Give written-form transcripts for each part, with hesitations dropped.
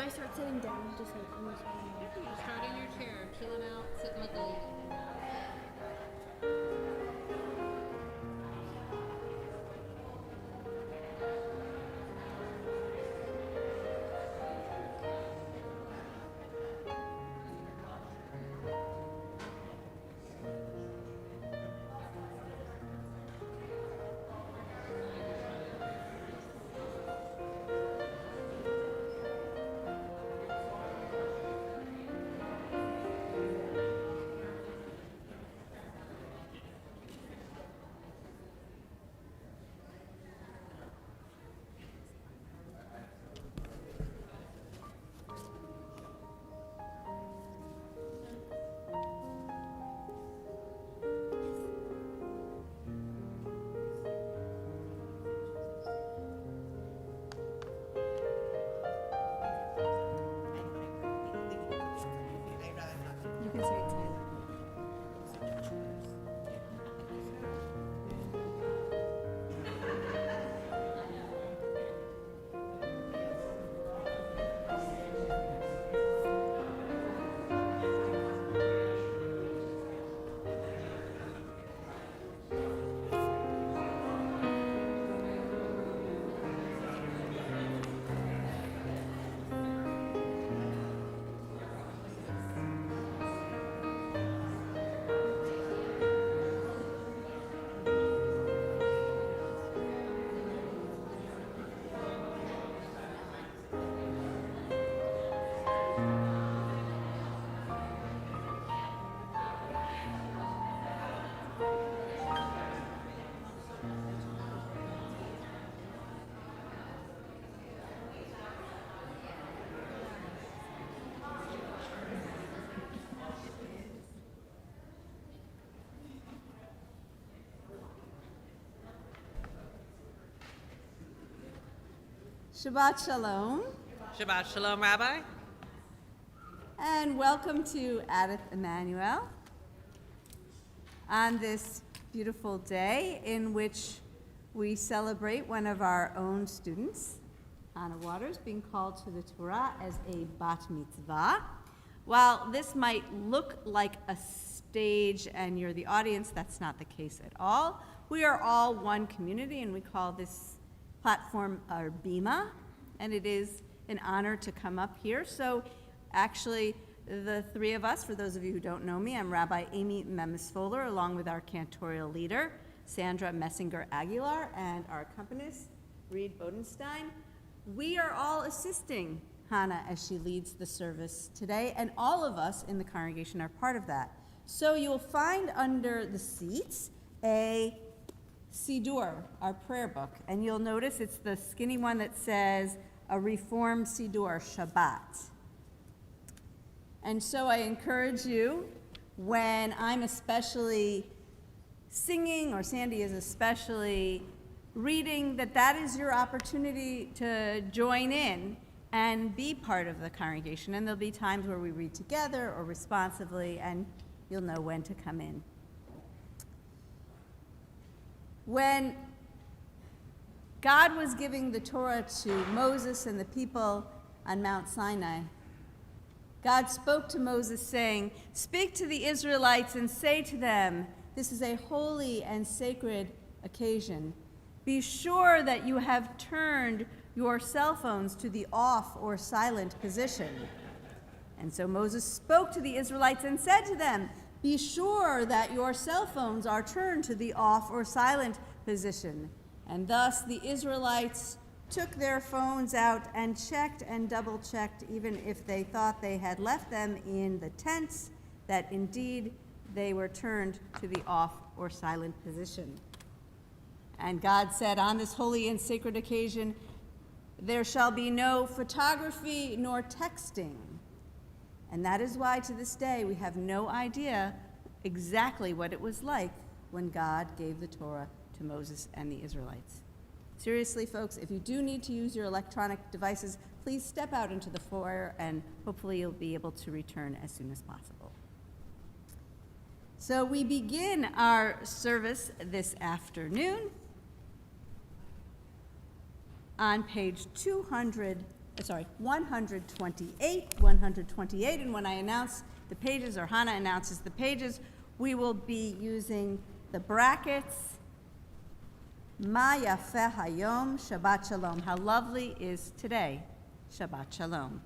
I start sitting down, just like on this one? Just start in your chair, chilling out, sitting like a lady. You can say it silently. Shabbat Shalom, Shabbat Shalom, Rabbi. and welcome to Adith Emmanuel on this beautiful day in which we celebrate one of our own students, Hana Waters, being called to the Torah as a bat mitzvah. While this might look like a stage and you're the audience, that's not the case at all. We are all one community, and we call this platform our Bima, and it is an honor to come up here. So actually, the three of us, for those of you who don't know me, I'm Rabbi Amy Memisfoler, along with our cantorial leader, Sandra Messinger-Aguilar, and our accompanist, Reed Bodenstein. We are all assisting Hana as she leads the service today, and all of us in the congregation are part of that. So you'll find under the seats a Siddur, our prayer book, and you'll notice it's the skinny one that says a Reformed Siddur, Shabbat. And so I encourage you, when I'm especially singing or Sandy is especially reading, that is your opportunity to join in and be part of the congregation. And there'll be times where we read together or responsively, and you'll know when to come in. When God was giving the Torah to Moses and the people on Mount Sinai, God spoke to Moses saying, "Speak to the Israelites and say to them, this is a holy and sacred occasion. Be sure that you have turned your cell phones to the off or silent position." And so Moses spoke to the Israelites and said to them, "Be sure that your cell phones are turned to the off or silent position." And thus the Israelites took their phones out and checked and double-checked, even if they thought they had left them in the tents, that indeed they were turned to the off or silent position. And God said, "On this holy and sacred occasion, there shall be no photography nor texting." And that is why to this day we have no idea exactly what it was like when God gave the Torah to Moses and the Israelites. Seriously, folks, if you do need to use your electronic devices, please step out into the foyer and hopefully you'll be able to return as soon as possible. So we begin our service this afternoon on page 200 128, and when I announce the pages, or Hana announces the pages, we will be using the brackets. Ma yafeh hayom, Shabbat Shalom. How lovely is today? Shabbat Shalom.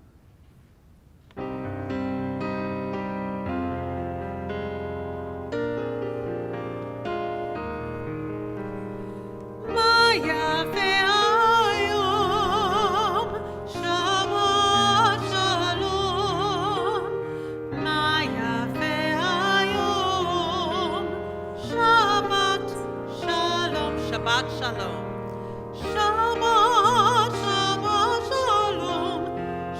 Shabbat Shalom. Shabbat, Shabbat Shalom.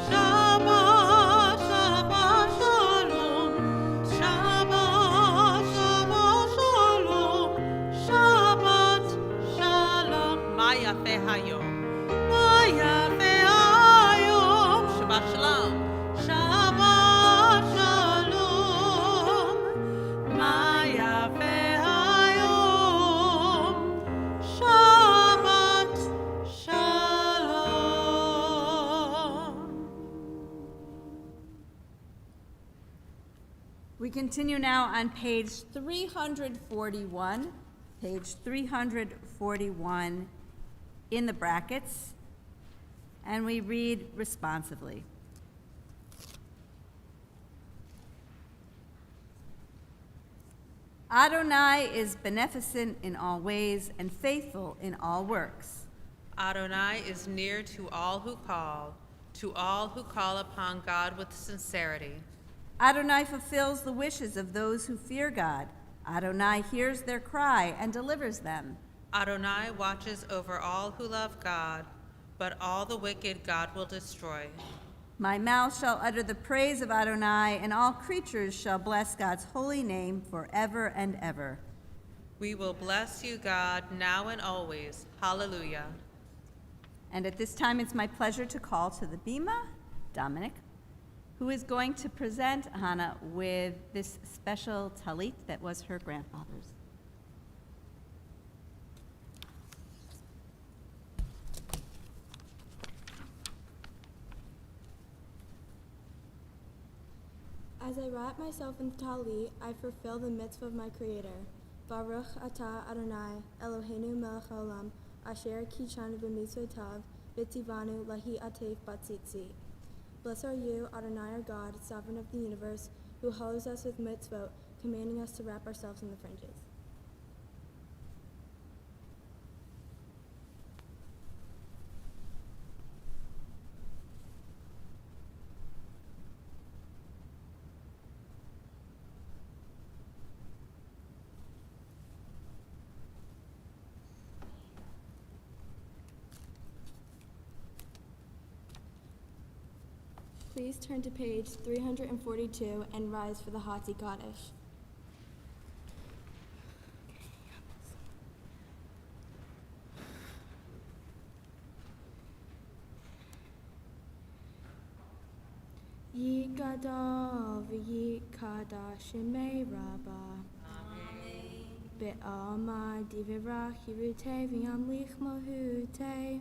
Shabbat, Shabbat Shalom. Shabbat, Shabbat Shalom. Shabbat Shalom. Ma yafeh hayom. Ma yafeh hayom. Shabbat Shalom. Shabbat Shalom. Ma yafeh hayom. Shabbat Shalom. We continue now on page 341, page 341 in the brackets, and we read responsively. Adonai is beneficent in all ways and faithful in all works. Adonai is near to all who call upon God with sincerity. Adonai fulfills the wishes of those who fear God. Adonai hears their cry and delivers them. Adonai watches over all who love God, but all the wicked God will destroy. My mouth shall utter the praise of Adonai, and all creatures shall bless God's holy name forever and ever. We will bless you, God, now and always. Hallelujah. And at this time, it's my pleasure to call to the Bima Dominic, who is going to present Hana with this special talit that was her grandfather's. As I wrap myself in the talit, I fulfill the mitzvah of my Creator. Baruch atah Adonai, Eloheinu melech haolam, asher kichanu b'mitzvotav, v'tzivanu lahi atef batzitzi. Blessed are you, Adonai our God, sovereign of the universe, who hollows us with mitzvot, commanding us to wrap ourselves in the fringes. Please turn to page 342 and rise for the Hatzi Kaddish. Yigadol v'yikada shemei rabba. Be'alma divirach hirute v'yamlich mohute.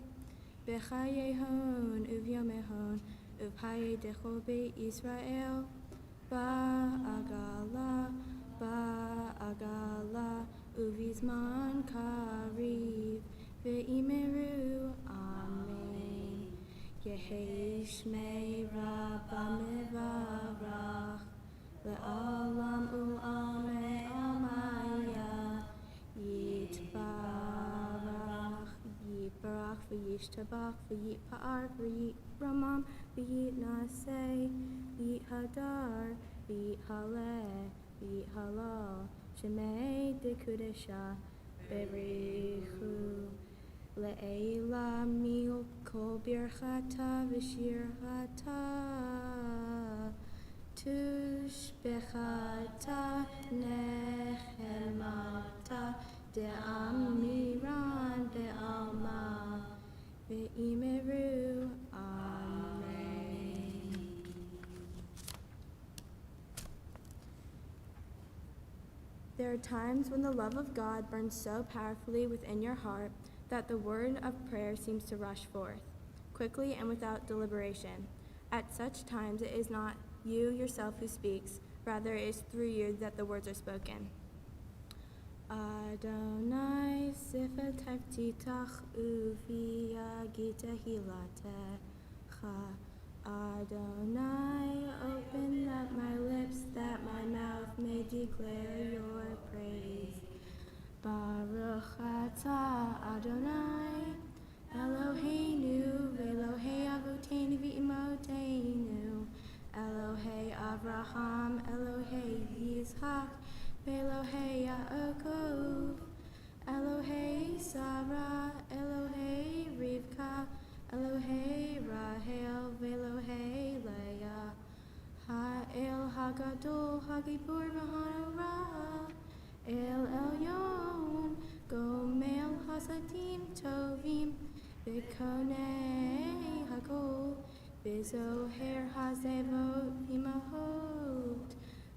B'chayehon uvyamehon. Upaye dechobe Israel, ba'agala, uvizman kariv, ve'imeru, amen. Yehi shmei rabba mevarach, le'alam u'amei amaya, yitbarach, yitbarach, v'yishtabach, v'yitpa'ar, v'yitramam, v'yitnaseh, v'yithadar, v'yithaleh, v'yithalal, shemei dekudesha, berichu, le'ela mil kol birchata v'shirchata, tushbechata nechemata, de'amiran be'alma, ve'imeru, amen. There are times when the love of God burns so powerfully within your heart that the word of prayer seems to rush forth. quickly and without deliberation. At such times it is not you yourself who speaks, rather it is through you that the words are spoken. Adonai sifatech titach uvia gita hilatecha. Adonai, open up my lips that my mouth may declare your praise. Baruch atah Adonai, Eloheinu, Elohei Avoteinu v'Imotenu, Elohei Avraham, Elohei Yitzhak, Elohei Yaakov, Elohei Sarah, Elohei Rivka, Elohei Rahel, Elohei Leah, Ha'el Hagadol, Hagibur v'Hanora, El Elyon, Gomel Hasadim Tovim, Bikonei Hakol, Bizoher Hazevot Imahot,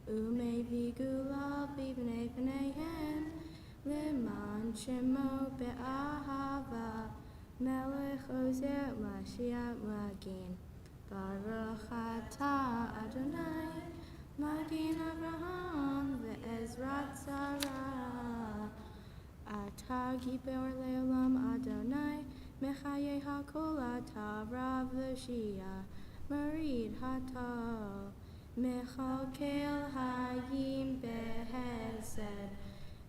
Ume Vigula Bibnei Bneihem, Leman Shemo Be'ahava, Melech Ozer Mashiach Magin, Baruch atah Adonai, Magin Abraham ve'Ezrat Sarah. Atah Gibeor Leolam Adonai, Mechaye HaKol atah Rav Shia, Marid Hatal, Mechalkel Hayim Behesed,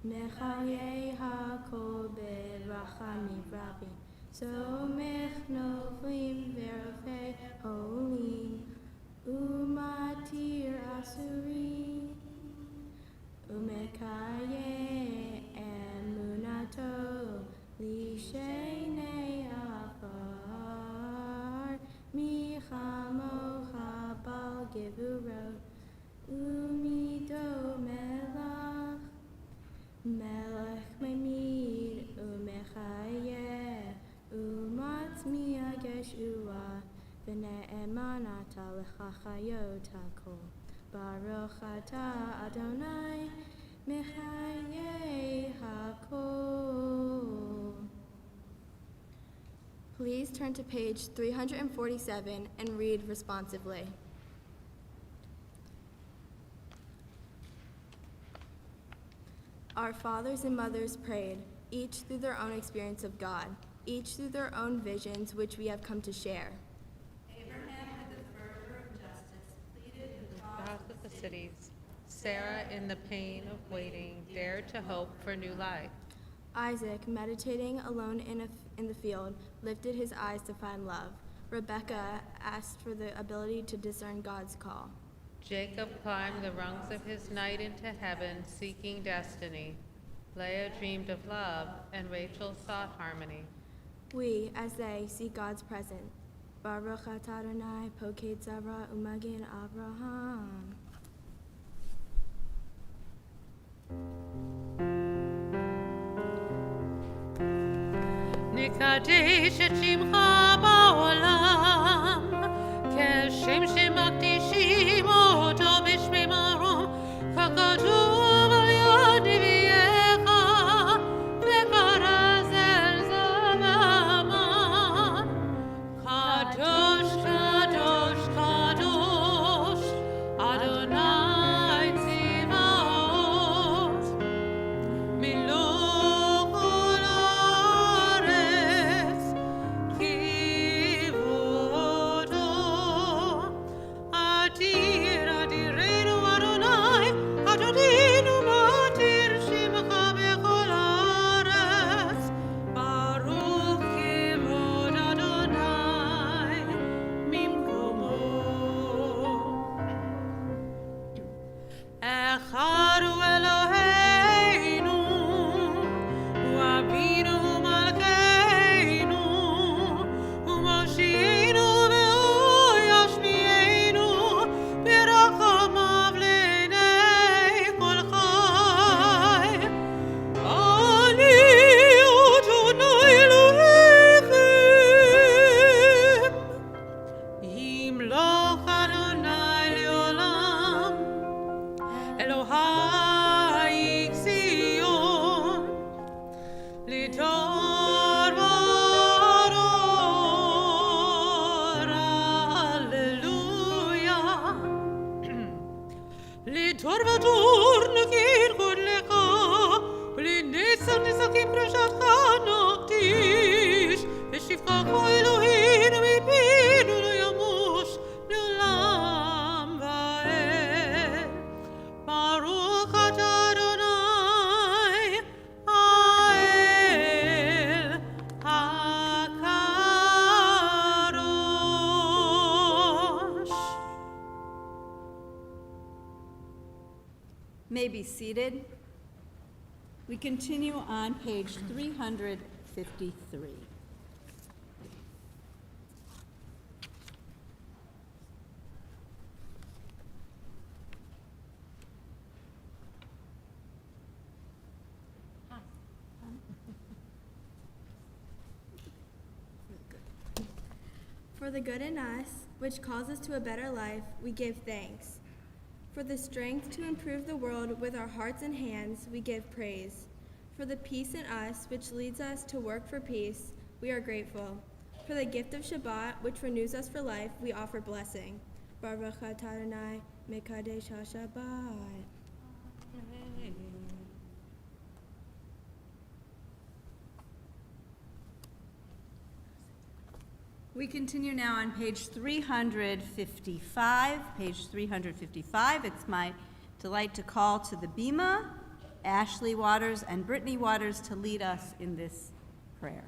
Mechaye HaKol Berachamim Rabim, Somech Novim Verofei Holim, Umatir Asuri, Umekaye Emunato, Lishene Afar, Michamo Chabal Gevuro, Umido Melach, Melech Memid, Umechaye, Umatzmiya Geshua, V'ne'emanata l'chachayot hakol. Baruch atah Adonai, Mechaye hakol. Please turn to page 347 and read responsively. Our fathers and mothers prayed, each through their own experience of God, each through their own visions which we have come to share. Abraham, with the fervor of justice, pleaded in the Cause of the cities. Sarah, in the pain of waiting, dared to hope for new life. Isaac, meditating alone in the field, lifted his eyes to find love. Rebekah asked for the ability to discern God's call. Jacob climbed the rungs of his night into heaven, seeking destiny. Leah dreamed of love, and Rachel sought harmony. We, as they, seek God's presence. Baruch atah Adonai, Poked Zara Umagin Abraham. נקדש את שמך בעולם, כשם שמקדישים אותו בשמי מרום, ככתוב על יד נביאך, וכרז אל זמם. קדוש, קדוש, קדוש, אדוני צבאות, מלוא כל הארץ כבודו, אדיר may be seated. We continue on page 353. For the good in us, which calls us to a better life, we give thanks. For the strength to improve the world with our hearts and hands, we give praise. For the peace in us, which leads us to work for peace, we are grateful. For the gift of Shabbat, which renews us for life, we offer blessing. Baruch atah Adonai, mekadesh ha-Shabbat. We continue now on page 355. Page 355. It's my delight to call to the Bima, Ashley Waters and Brittany Waters to lead us in this prayer.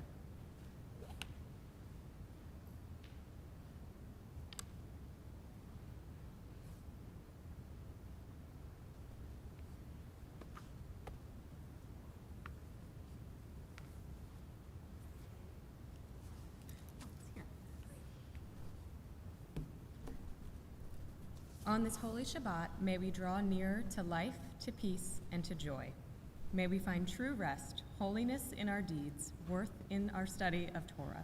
On this holy Shabbat, may we draw near to life, to peace, and to joy. May we find true rest, holiness in our deeds, worth in our study of Torah.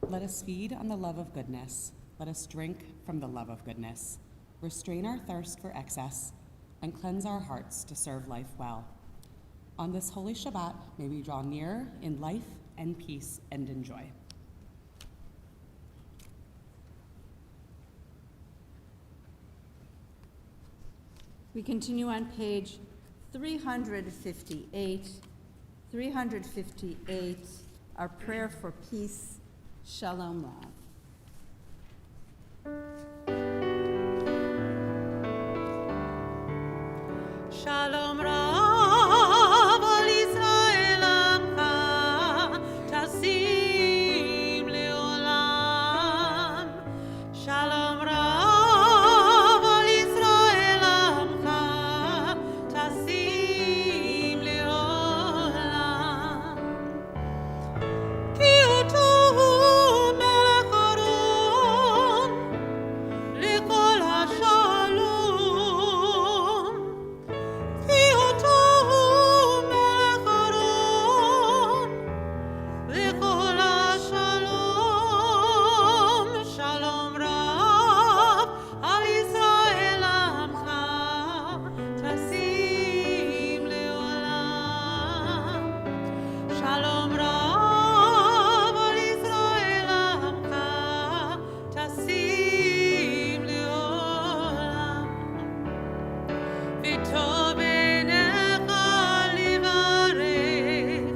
Let us feed on the love of goodness. Let us drink from the love of goodness. Restrain our thirst for excess, and cleanse our hearts to serve life well. On this holy Shabbat, may we draw near in life and peace and in joy. We continue on page 358. 358, our prayer for peace, Shalom Rav. Shalom Rav al Yisrael Amcha, Tasim Leolam. Shalom Rav al Yisrael Amcha, Tasim Leolam. Ki otohu melech Aron, lekol hashalom. Ki otohu melech Aron, lekol hashalom. Shalom Rav al Yisrael Amcha, Tasim Leolam. Shalom Rav al Yisrael Amcha, Tasim Leolam. V'tov b'necha livarech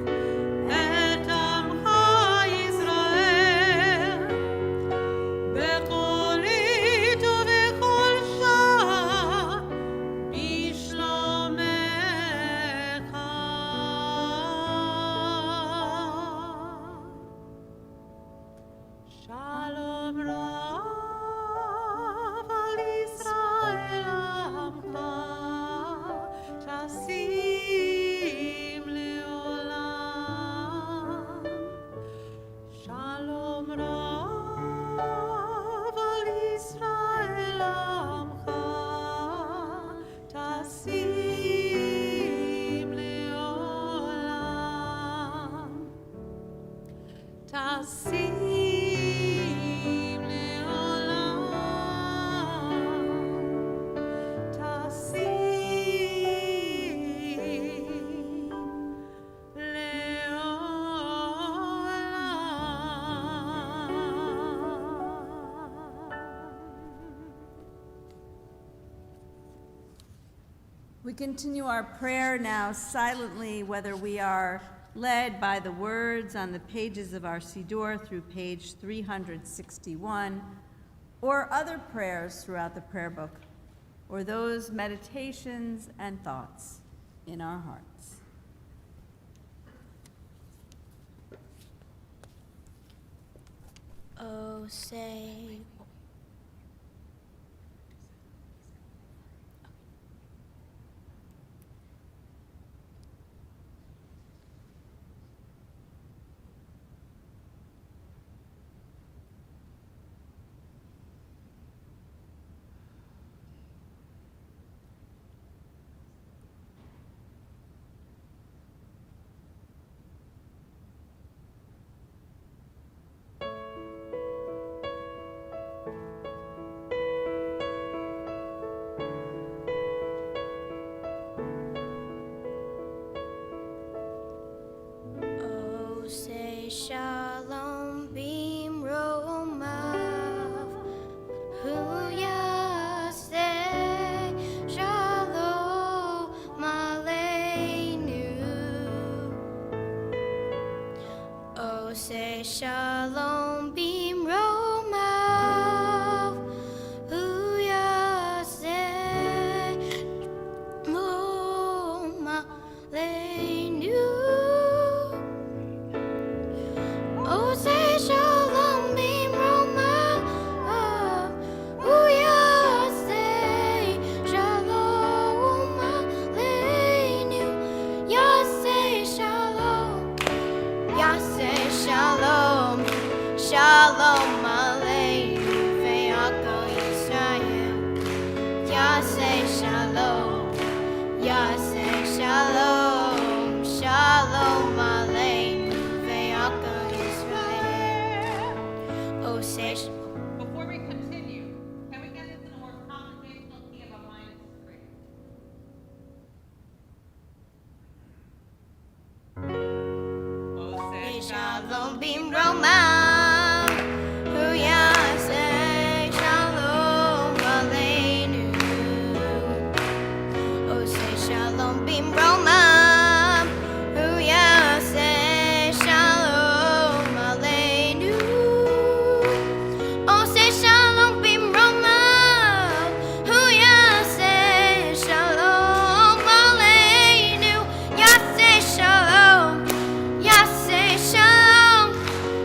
et amcha Yisrael, b'chol עת ובכל שעה, בשלומך. Shalom Rav al Yisrael Amcha, Tasim Leolam. Shalom Rav al Yisrael Amcha, Tasim Leolam. Tasim Leolam. Tasim We continue our prayer now silently, whether we are led by the words on the pages of our Siddur through page 361, or other prayers throughout the prayer book, or those meditations and thoughts in our hearts. Oh, say. say shalom bimromav, hu yaseh shalom aleinu. Oh, say shalom bimromav, hu yaseh shalom aleinu. Yaseh shalom. Yaseh shalom, shalom aleinu ve'ako Yisrael. Yaseh shalom, Yaseh shalom, shalom aleinu ve'ako Yisrael. Oh, say Before we continue, can we get into the more congregational key of a -3? shalom bimromav, hu yaseh shalom aleinu. Oh, say shalom bimromav, hu yaseh shalom aleinu. Oh, say shalom bimromav, hu yaseh shalom aleinu. Yaseh shalom. Yaseh shalom,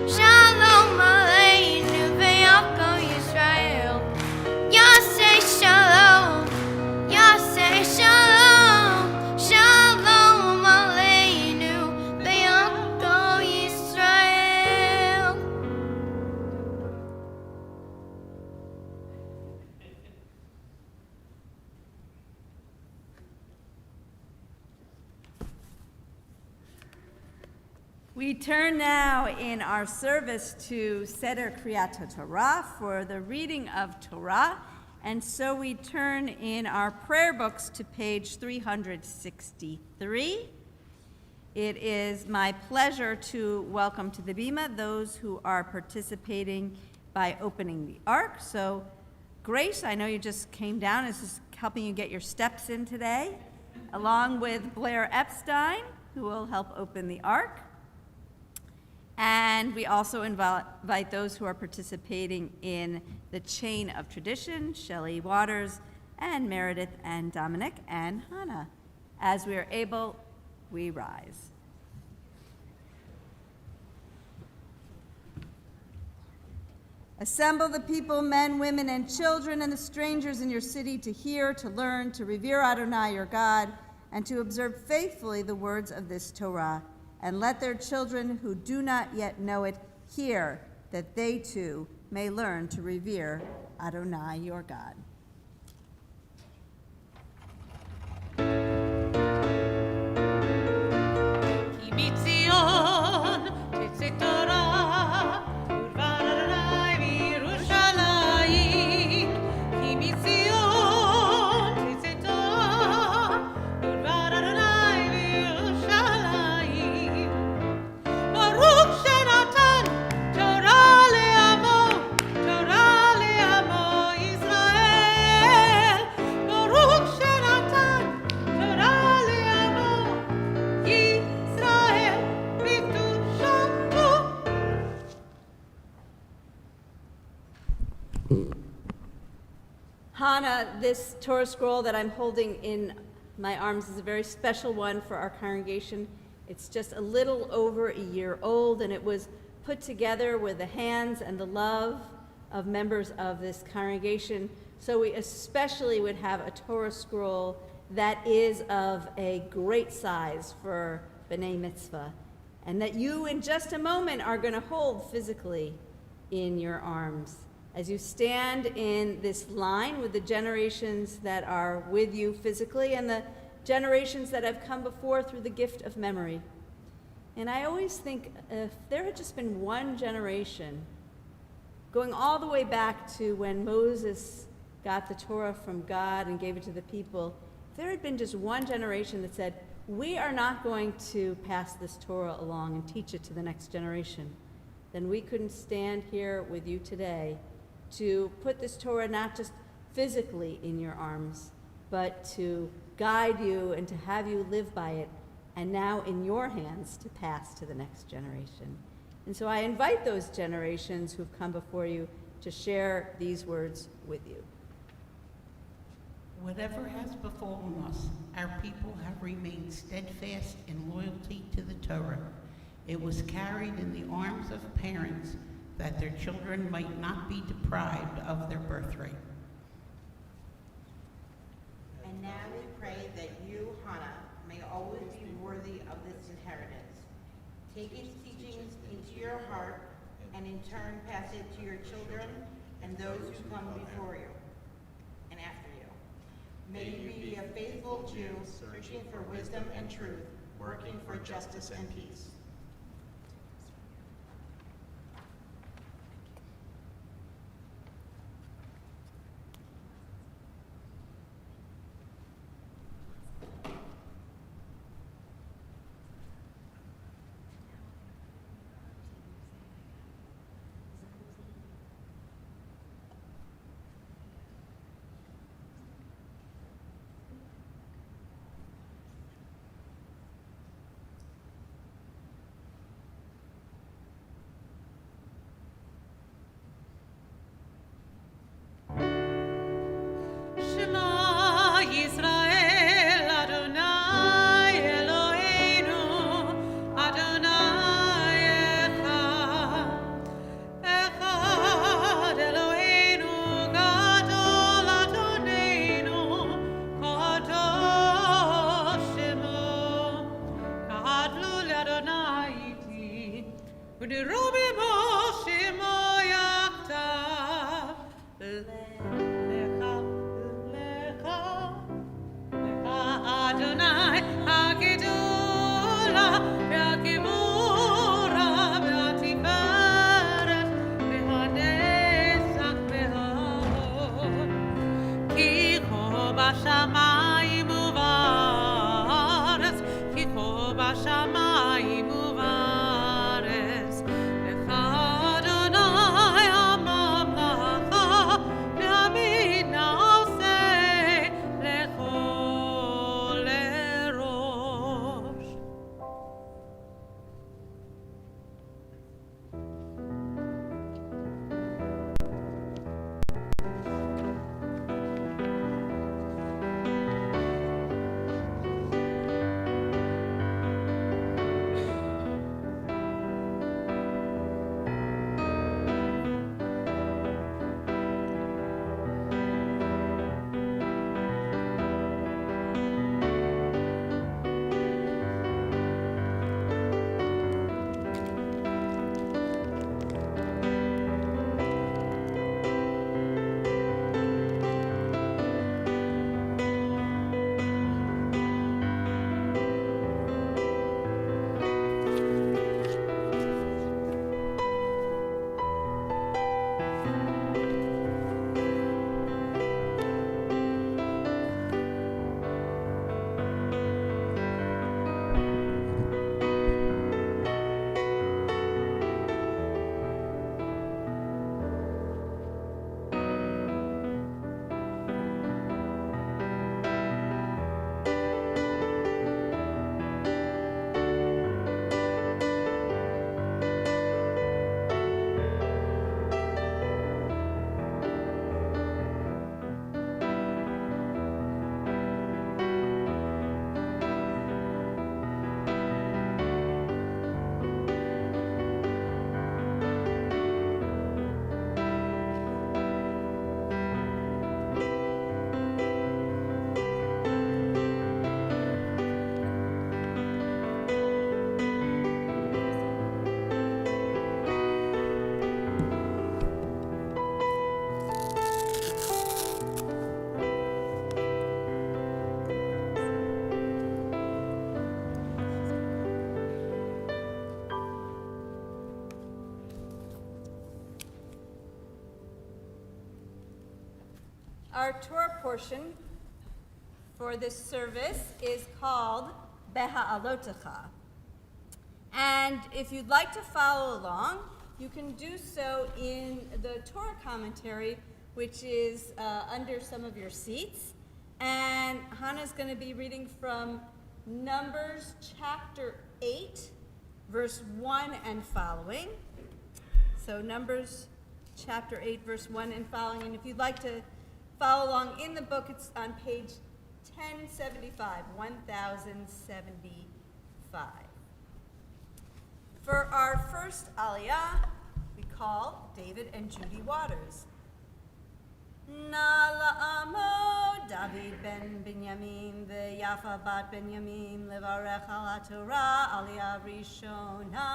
shalom aleinu ve'ako Yisrael. Yaseh shalom, Yaseh shalom, shalom aleinu ve'ako Yisrael. We turn now in our service to Seder Kriyat Torah for the reading of Torah, and so we turn in our prayer books to page 363. It is my pleasure to welcome to the Bima those who are participating by opening the Ark. So, Grace, I know you just came down. This is helping you get your steps in today, along with Blair Epstein, who will help open the Ark. And we also invite those who are participating in the chain of tradition, Shelley Waters and Meredith and Dominic and Hana. As we are able, we rise. Assemble the people, men, women, and children, and the strangers in your city to hear, to learn, to revere Adonai your God, and to observe faithfully the words of this Torah. And let their children who do not yet know it hear, that they too may learn to revere Adonai your God. Ki mitzion tetzeh Torah, udvar Adonai v'Yerushalayim. Ki mitzion tetzeh Torah, udvar Adonai v'Yerushalayim. Baruch shenatan Torah le'amo Yisrael. Baruch shenatan Torah le'amo Yisrael b'kedushato. Hana, this Torah scroll that I'm holding in my arms is a very special one for our congregation. It's just a little over a year old, and it was put together with the hands and the love of members of this congregation. So we especially would have a Torah scroll that is of a great size for B'nai Mitzvah, and that you in just a moment are going to hold physically in your arms. As you stand in this line with the generations that are with you physically and the generations that have come before through the gift of memory. And I always think if there had just been one generation, going all the way back to when Moses got the Torah from God and gave it to the people, if there had been just one generation that said, we are not going to pass this Torah along and teach it to the next generation, then we couldn't stand here with you today to put this Torah not just physically in your arms, but to guide you and to have you live by it, and now in your hands to pass to the next generation. And so I invite those generations who've come before you to share these words with you. Whatever has befallen us, our people have remained steadfast in loyalty to the Torah. It was carried in the arms of parents that their children might not be deprived of their birthright. And now we pray that you, Hana, may always be worthy of this inheritance. Take its teachings into your heart, and in turn pass it to your children and those who come before you and after you. May you be a faithful Jew, searching for wisdom and truth, working for justice and peace. Shema Yisrael, Adonai Eloheinu, Adonai Echad. Echad Eloheinu, Gadol Adonenu, Kadosh Shemo. Gadlu le'Adonai iti, u'dirobi bo Shemo yaktav. Adonai, Hagedola, Be'akibura, Be'atiferet, Be'hanetzach, Be'hod. Ki ko b'shamayim u'ba'aretz, Ki ko b'shamayim u'ba'aretz. Lecha Adonai ha'mamlacha, Be'amin na'aseh lechol erosh. Our Torah portion for this service is called Beha'alotecha. And if you'd like to follow along, you can do so in the Torah commentary, which is under some of your seats. And Hannah's going to be reading from Numbers chapter 8, verse 1 and following. So Numbers chapter 8, verse 1 and following. And if you'd like to follow along in the book, it's on page 1075, 1075. For our first aliyah, we call David and Judy Waters. Na la'amo David ben Binyamin ve'Yafa bat Binyamin levarech al haTorah aliyah rishona.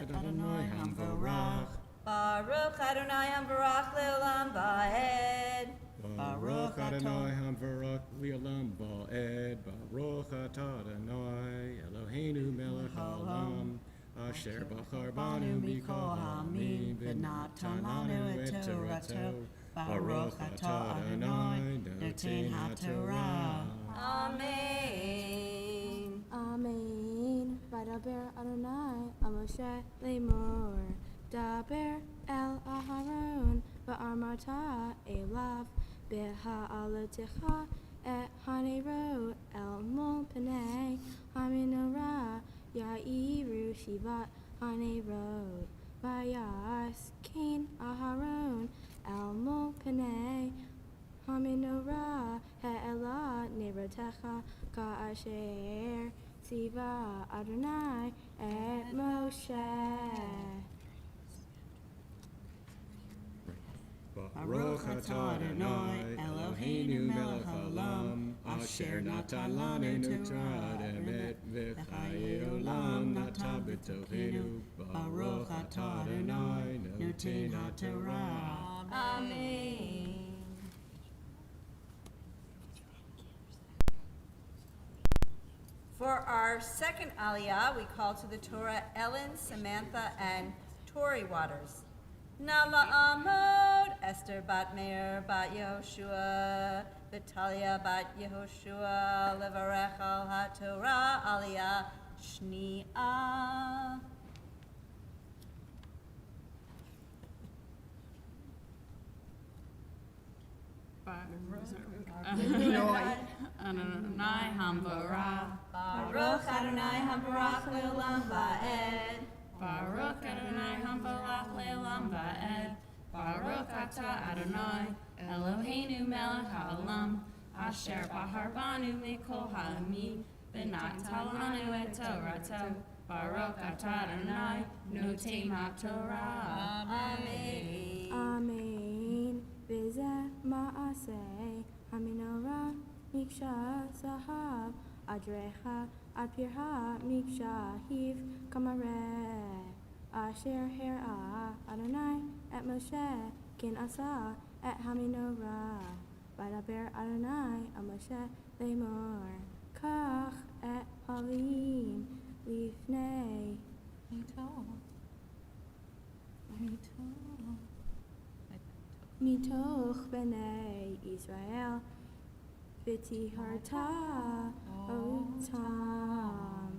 Adonai Hamvarach. Baruch Adonai Hamvarach le'olam va'ed. Baruch Adonai Hamvarach le'olam va'ed. Baruch atah Adonai Eloheinu melech haolam. Asher bachar banu mikol ha'amim v'natan lanu et torato. Baruch atah Adonai noten haTorah. Amen. Amen. Vadaber Adonai al Moshe lemor. Daber el Aharon va'amarta elav beha'alaticha et hanero el mol penei haminora ya'iru shivat hanero vayas kain Aharon el mol penei haminora ha'ela nerotecha ka'asher Siva Adonai et Moshe. Baruch atah Adonai Eloheinu melech haolam. Asher natan lanu Torah emet v'chayei olam natan b'tochenu. Baruch atah Adonai noten haTorah. Amen. For our second aliyah, we call to the Torah Ellen, Samantha, and Tori Waters. Na la'amod Esther bat Meir bat Yehoshua, Vitalia bat Yehoshua, levarech al haTorah aliyah shni'ah. Adonai Hamvarach. Baruch Adonai Hamvarach le'olam va'ed. Baruch Adonai Hamvarach le'olam va'ed. Baruch atah Adonai Eloheinu melech haolam. Asher bahar banu mikol ha'amim v'natan lanu et torato. Baruch atah Adonai noten haTorah. Amen. Amen. V'zeh ma'aseh haminora miksha zahav adrecha adpirha miksha hiv kamareh asher herah Adonai et Moshe kin asa et haminora vadaber Adonai al Moshe lemor kach et halim lifnei mitoch b'nei Israel v'tiharta otam.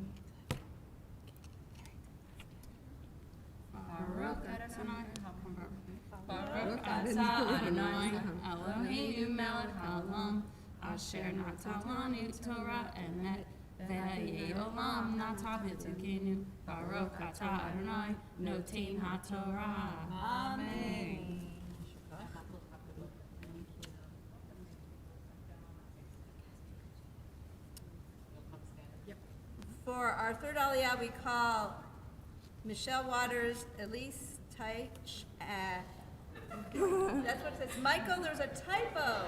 Baruch atah Adonai Eloheinu melech haolam. Asher natan lanu Torah emet v'chayei olam natan b'tochenu. Baruch atah Adonai noten haTorah. Amen. For our third aliyah, we call Michelle Waters, Elise Teich. That's what it says. Michael, there's a typo.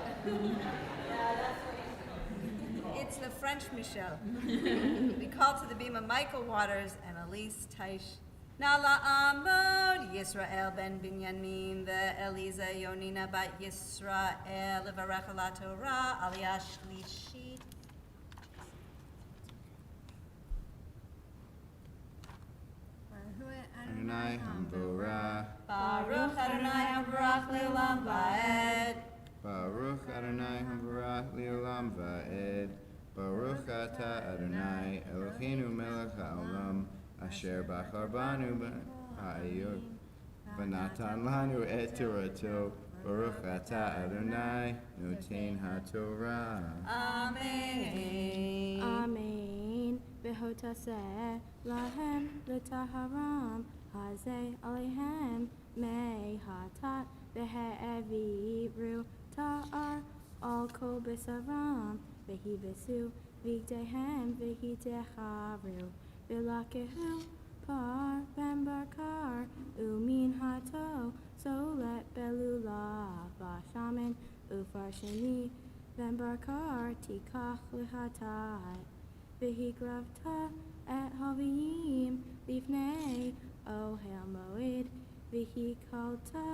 It's the French Michelle. We call to the bima Michael Waters and Elise Teich. Na la'amod Yisrael ben Binyamin ve'Eliza Yonina bat Yisrael levarech al haTorah aliyah shlishit. Adonai Hamvorach. Baruch Adonai Hamvorach Le'olam Va'ed. Baruch Adonai Hamvorach Le'olam Va'ed. Baruch Ata Adonai Eloheinu melech haolam asher bachar banu b'ha'ayot v'natan lanu et Torato. Baruch Ata Adonai Noten HaTorah. Amen. Amen. V'hotaseh lahem l'taharam hazeh alehem mei hatat v'he'eviru ta'ar al kol besaram v'hivesu v'igdehem v'hitecharu v'lakehu par ben bakar umin hato solet belula v'shaman ufarshani ben bakar tikach l'hatat v'higravta et haviyim lifnei ohel moed v'hikalta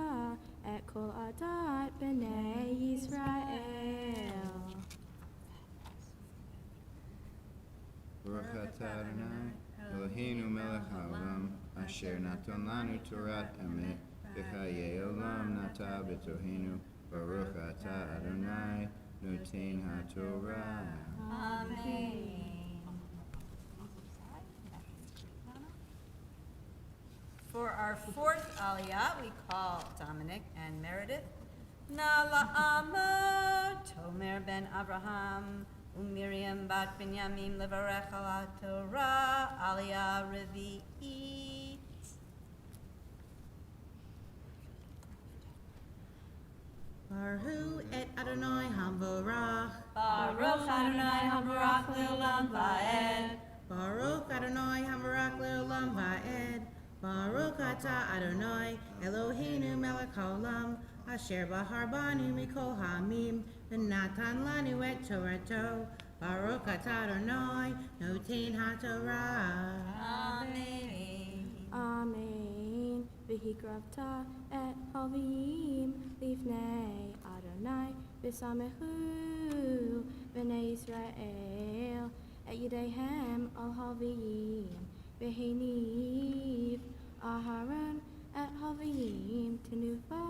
et kol adat b'nei Yisrael. Baruch Ata Adonai Eloheinu melech haolam asher naton lanu Torat emet v'chayei olam nata b'tohenu. Baruch Ata Adonai Noten HaTorah. Amen. For our fourth aliyah, we call Dominic and Meredith. Nala Amo, Tomer ben Abraham, Miriam bat Binyamin levarech ala Torah, aliyah revi'it. Baruch et Adonai Hamvorach. Baruch Adonai Hamvorach Le'olam Va'ed. Baruch Adonai Hamvorach Le'olam Va'ed. Baruch Ata Adonai Eloheinu melech haolam asher bahar banu mikol ha'amim v'natan lanu et Torato. Baruch Ata Adonai Noten HaTorah. Amen. Amen. V'hikravta et haviyim lifnei Adonai v'samechu b'nei Yisrael et yedehem al haviyim v'heniv Aharon et haviyim tenufa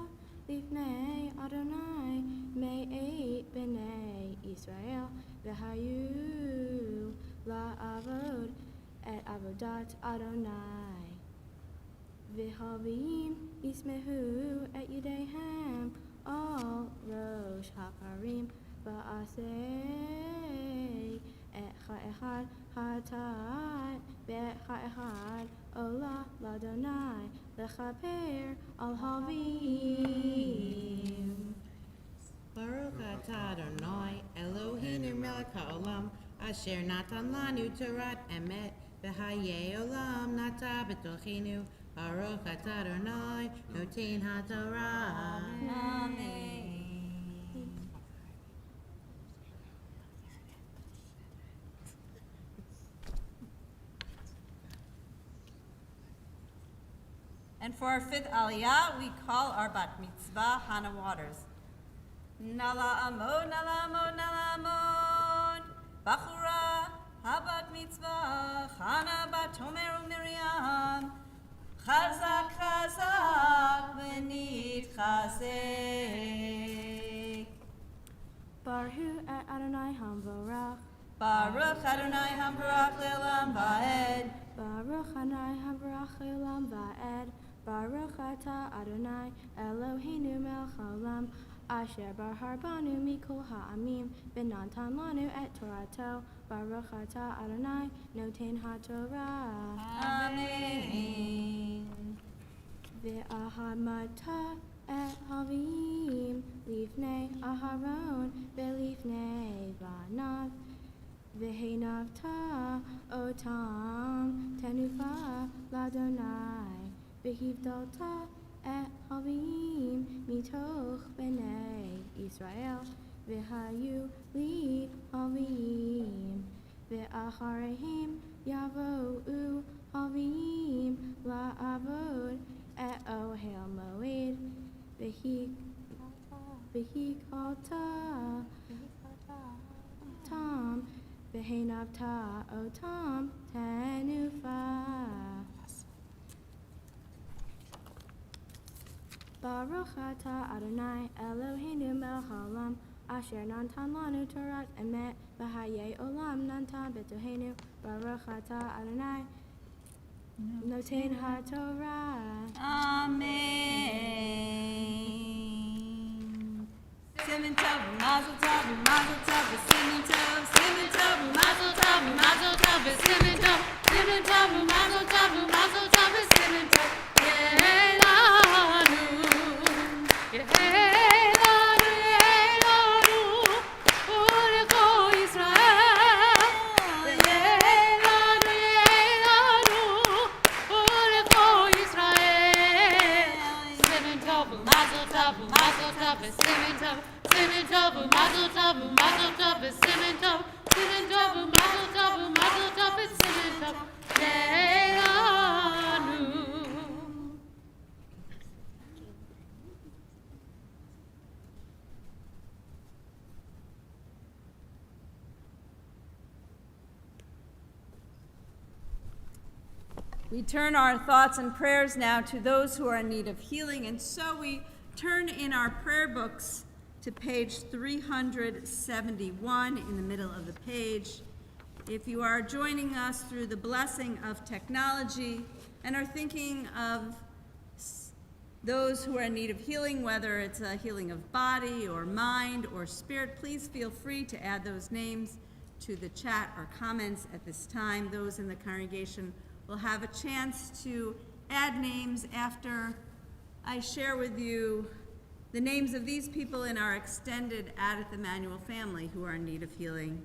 lifnei Adonai me'et b'nei Yisrael v'hayu la'avod et avodat Adonai v'haviyim yismehu et yedehem al rosh hakarim v'asei et cha'echad hatat ve'et cha'echad ola l'Adonai lechaper al haviyim. Baruch Ata Adonai Eloheinu melech haolam asher natan lanu Torat emet v'hayei olam nata b'tochenu. Baruch Ata Adonai Noten HaTorah. Amen. And for our fifth aliyah, we call our bat mitzvah Hana Waters. Nala amon, nala amon, nala amon. Bachura, habat mitzvah, Hana bat Tomer u'Miriam. Chazak, chazak, v'nit chazek. Baruch et Adonai Hamvorach. Baruch Adonai Hamvorach Le'olam Va'ed. Baruch Adonai Hamvorach Le'olam Va'ed. Baruch Ata Adonai Eloheinu melech haolam asher bahar banu mikol ha'amim v'natan lanu et Torato. Baruch Ata Adonai Noten HaTorah. Amen. Ve'ahamata et haviyim lifnei Aharon ve'lifnei banav ve'henavta otam tenufa l'Adonai ve'hivdalta et haviyim mitoch b'nei Yisrael ve'hayu li haviyim ve'achareim yavo'u haviyim la'avod et ohel moed ve'hikalta tam ve'henavta otam tenufa. Baruch atah Adonai Eloheinu melech haolam asher natan lanu Torat emet v'hayei olam natan b'tohenu. Baruch atah Adonai noten haTorah. Amen. Siman tov, mazel tov, mazel tov, siman tov, siman tov, mazel tov, mazel tov, siman tov, siman tov, mazel tov, mazel tov, siman tov. Yehelanu, Yehelanu, Yehelanu, Uleko Yisrael. Yehelanu, Yehelanu, Uleko Yisrael. Siman tov, mazel tov, mazel tov, siman tov, siman tov, mazel tov, mazel tov, siman tov, siman tov, mazel tov, mazel tov, siman tov. Yehelanu. We turn our thoughts and prayers now to those who are in need of healing, and so we turn in our prayer books to page 371 in the middle of the page. If you are joining us through the blessing of technology and are thinking of those who are in need of healing, whether it's a healing of body or mind or spirit, please feel free to add those names to the chat or comments at this time. Those in the congregation will have a chance to add names after I share with you the names of these people in our extended Adith Emmanuel family who are in need of healing.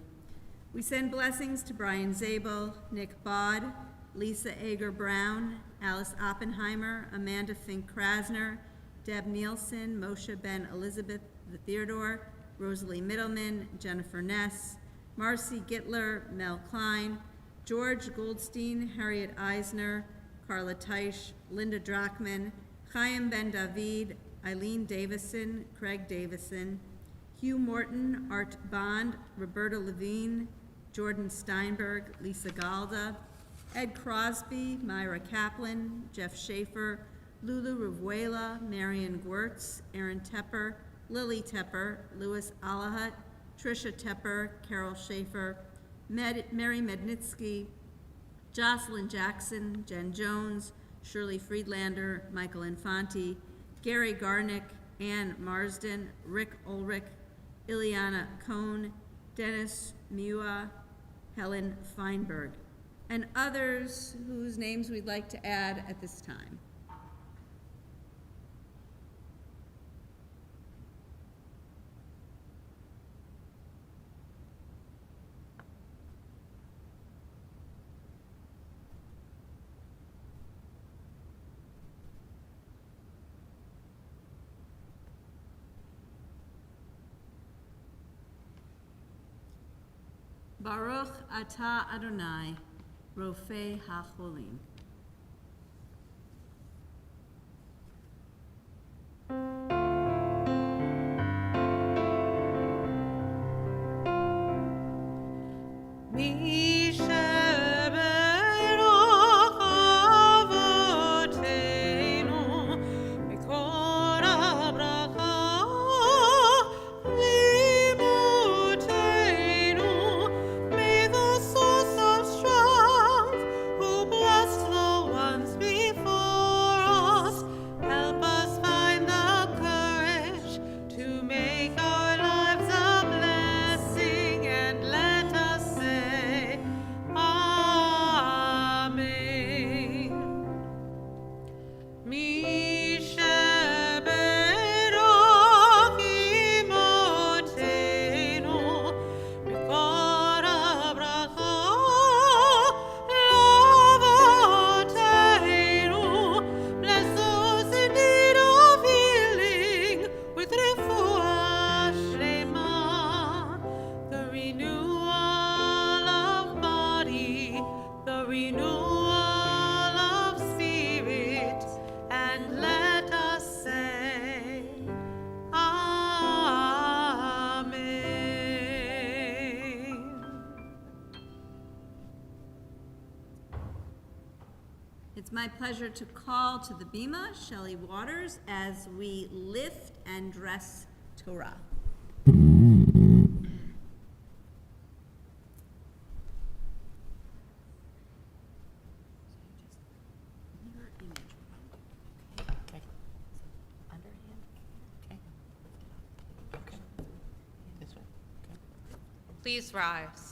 We send blessings to Brian Zabel, Nick Bod, Lisa Ager Brown, Alice Oppenheimer, Amanda Fink Krasner, Deb Nielsen, Moshe Ben Elizabeth Theodore, Rosalie Middleman, Jennifer Ness, Marcy Gittler, Mel Klein, George Goldstein, Harriet Eisner, Carla Teisch, Linda Drachman, Chaim Ben David, Eileen Davison, Craig Davison, Hugh Morton, Art Bond, Roberta Levine, Jordan Steinberg, Lisa Galda, Ed Crosby, Myra Kaplan, Jeff Schaefer, Lulu Ruvuela, Marion Gwertz, Aaron Tepper, Lily Tepper, Louis Alahut, Tricia Tepper, Carol Schaefer, Mary Mednitsky, Jocelyn Jackson, Jen Jones, Shirley Friedlander, Michael Infanti, Gary Garnick, Ann Marsden, Rick Ulrich, Ileana Cohn, Dennis Mua, Helen Feinberg, and others whose names we'd like to add at this time. Baruch atah Adonai, Rofei HaCholim. May the source of strength, who blessed my pleasure to call to the Bima Shelley Waters as we lift and dress Torah. Please rise.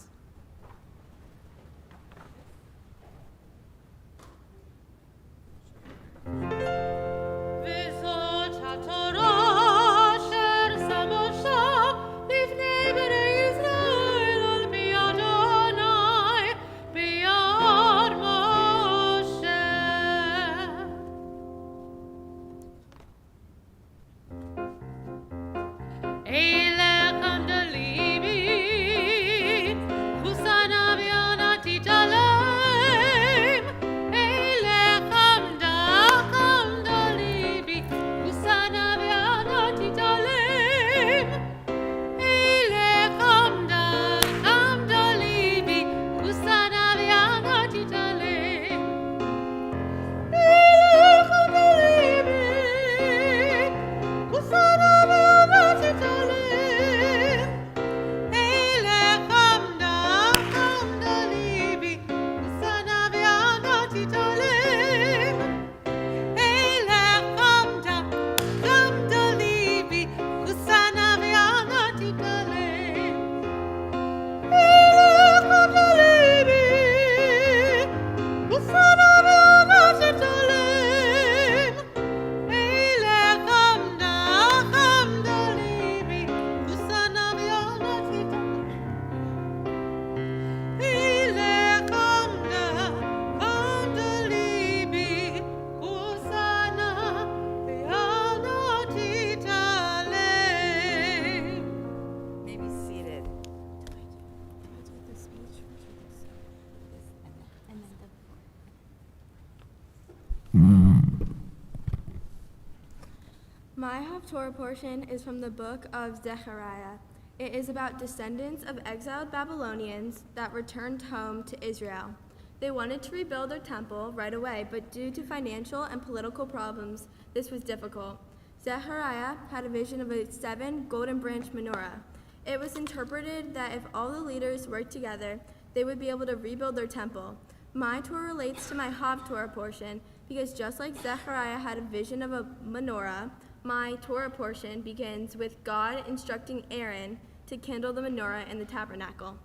My Haftorah portion is from the book of Zechariah. It is about descendants of exiled Babylonians that returned home to Israel. They wanted to rebuild their temple right away, but due to financial and political problems, this was difficult. Zechariah had a vision of a 7 golden branch menorah. It was interpreted that if all the leaders worked together, they would be able to rebuild their temple. My Torah relates to my Haftorah portion because just like Zechariah had a vision of a menorah, my Torah portion begins with God instructing Aaron to kindle the menorah in the tabernacle.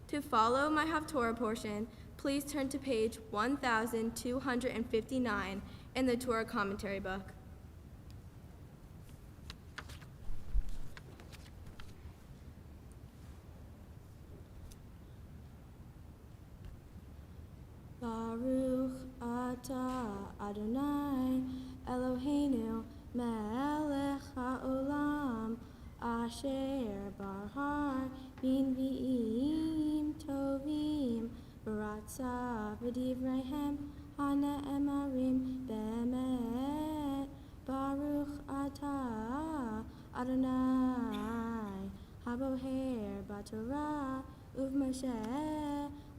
To follow my Haftorah portion, please turn to page 1259 in the Torah commentary book. Baruch atah Adonai Eloheinu melech haolam asher barhar b'nvi'im tovim b'ratza v'divreihem Hana emarim be'emet. Baruch atah Adonai haboher b'torah uv'Moshe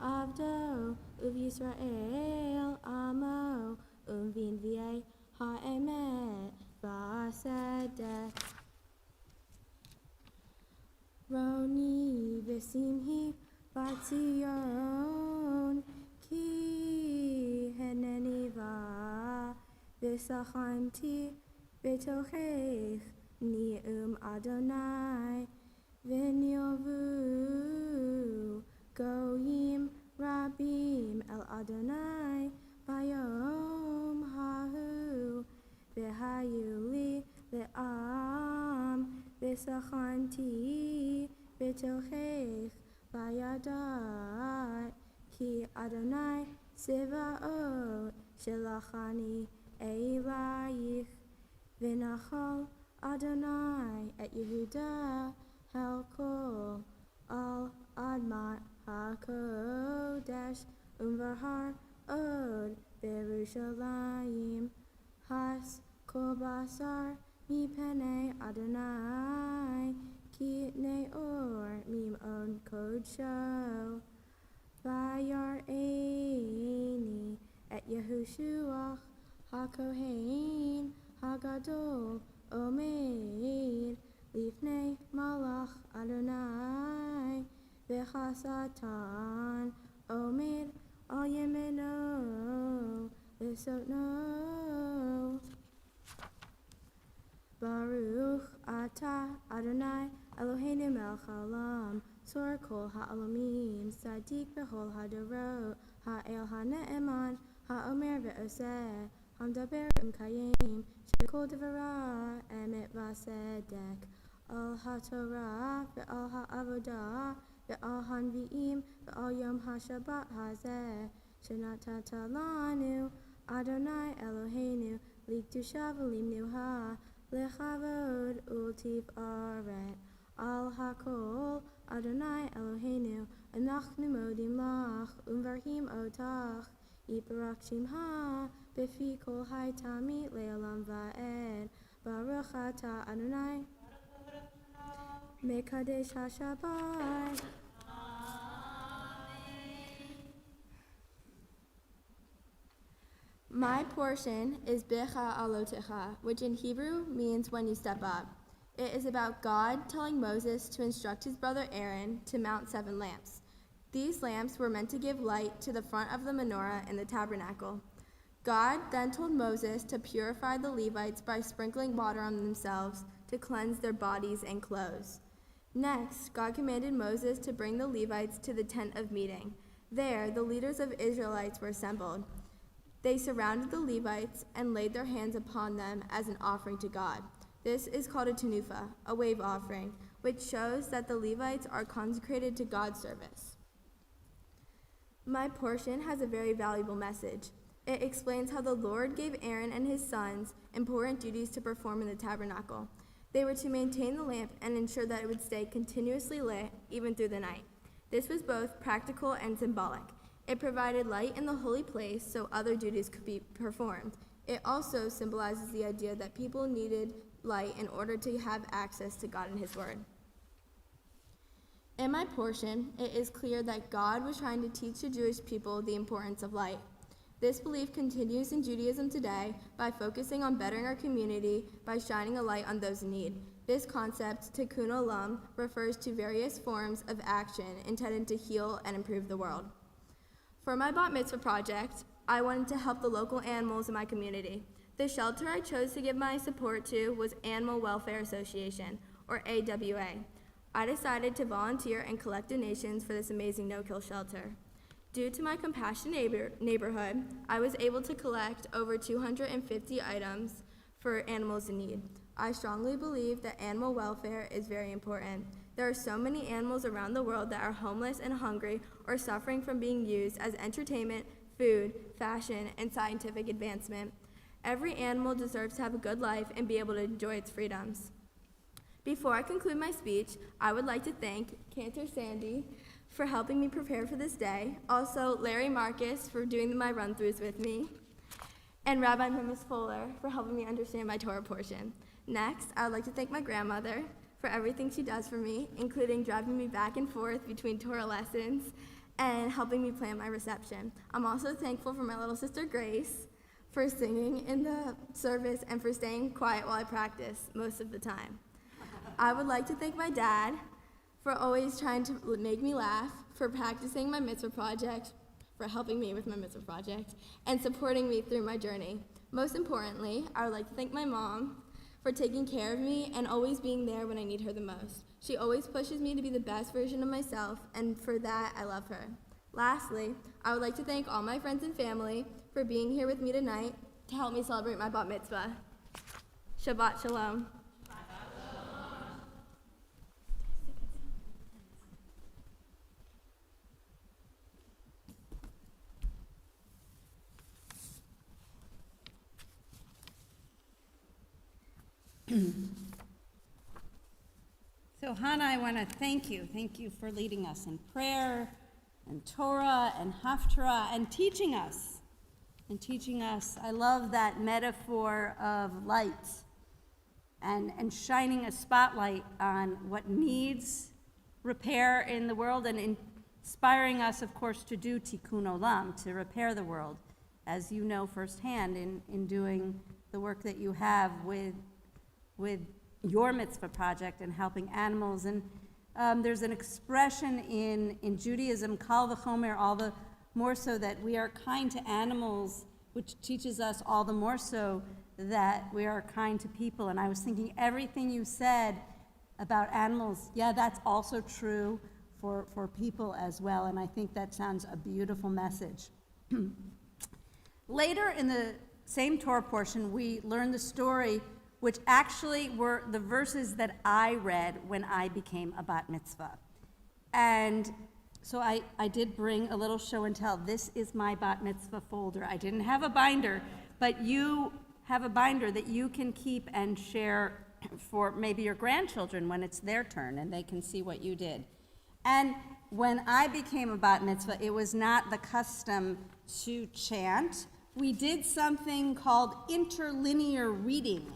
avdo uv'Yisrael amo uv'nvi'ei ha'emet v'asedek. Roni v'simhi b'tzion ki heneni v'sachanti b'tochech ni'um Adonai v'nyovu goyim rabim el Adonai bayom hahu v'hayu li le'am v'sachanti b'tochech v'yadat ki Adonai sevaot shelachani elayich v'nachal Adonai et Yehuda helkol al admat HaKodesh Umvarhar Od Berushalayim Has Kol Basar Mipene Adonai Ki Neor Mim On Kodsho Vayar Eini et Yehushuach HaKohen HaGadol Omer Lifnei Malach Adonai V'chasatan Omer Al Yemeno V'sotno Baruch Atah Adonai Eloheinu melech haolam Sor kol ha'olamim Sadik b'chol hadorot Ha'el ha'ne'eman Ha'omer ve'oseh Hamdaber u'mkayim Shekol devara Emet v'asedek Al ha'torah Ve'al ha'avodah Ve'al hanvi'im Ve'al yom ha'shabbat hazeh Shenatata lanu Adonai Eloheinu Likdusha v'limnuha Lechavod ultifaret al hakol Adonai Eloheinu Anachnu modim lach umvarhim otach Yiparak shimha Befi kol hai tamit le'olam va'ed Baruch atah Adonai Mekadesh HaShabbat. My portion is Becha Alotecha, which in Hebrew means when you step up. It is about God telling Moses to instruct his brother Aaron to mount 7 lamps. These lamps were meant to give light to the front of the menorah in the tabernacle. God then told Moses to purify the Levites by sprinkling water on themselves to cleanse their bodies and clothes. Next, God commanded Moses to bring the Levites to the tent of meeting. There, the leaders of Israelites were assembled. They surrounded the Levites and laid their hands upon them as an offering to God. This is called a tenufa, a wave offering, which shows that the Levites are consecrated to God's service. My portion has a very valuable message. It explains how the Lord gave Aaron and his sons important duties to perform in the tabernacle. They were to maintain the lamp and ensure that it would stay continuously lit even through the night. This was both practical and symbolic. It provided light in the holy place so other duties could be performed. It also symbolizes the idea that people needed light in order to have access to God and his word. In my portion, it is clear that God was trying to teach the Jewish people the importance of light. This belief continues in Judaism today by focusing on bettering our community by shining a light on those in need. This concept, tikkun olam, refers to various forms of action intended to heal and improve the world. For my bat mitzvah project, I wanted to help the local animals in my community. The shelter I chose to give my support to was Animal Welfare Association, or AWA. I decided to volunteer and collect donations for this amazing no-kill shelter. Due to my compassionate neighborhood, I was able to collect over 250 items for animals in need. I strongly believe that animal welfare is very important. There are so many animals around the world that are homeless and hungry or suffering from being used as entertainment, food, fashion, and scientific advancement. Every animal deserves to have a good life and be able to enjoy its freedoms. Before I conclude my speech, I would like to thank Cantor Sandy for helping me prepare for this day, also Larry Marcus for doing my run-throughs with me, and Rabbi Mrs. Fuller for helping me understand my Torah portion. Next, I would like to thank my grandmother for everything she does for me, including driving me back and forth between Torah lessons and helping me plan my reception. I'm also thankful for my little sister Grace for singing in the service and for staying quiet while I practice most of the time. I would like to thank my dad for always trying to make me laugh, for practicing my mitzvah project, for helping me with my mitzvah project, and supporting me through my journey. Most importantly, I would like to thank my mom for taking care of me and always being there when I need her the most. She always pushes me to be the best version of myself, and for that, I love her. Lastly, I would like to thank all my friends and family for being here with me tonight to help me celebrate my bat mitzvah. Shabbat shalom. So Hana, I want to thank you. Thank you for leading us in prayer and Torah and Haftarah and teaching us. I love that metaphor of light and shining a spotlight on what needs repair in the world and inspiring us, of course, to do tikkun olam, to repair the world as you know firsthand in doing the work that you have with your mitzvah project and helping animals. And there's an expression in Judaism, kal v'chomer, all the more so that we are kind to animals, which teaches us all the more so that we are kind to people. And I was thinking everything you said about animals, yeah, that's also true for people as well. And I think that sounds a beautiful message. Later in the same Torah portion, we learn the story, which actually were the verses that I read when I became a bat mitzvah. And so I did bring a little show and tell. This is my bat mitzvah folder. I didn't have a binder, but you have a binder that you can keep and share for maybe your grandchildren when it's their turn and they can see what you did. And when I became a bat mitzvah, it was not the custom to chant. We did something called interlinear reading.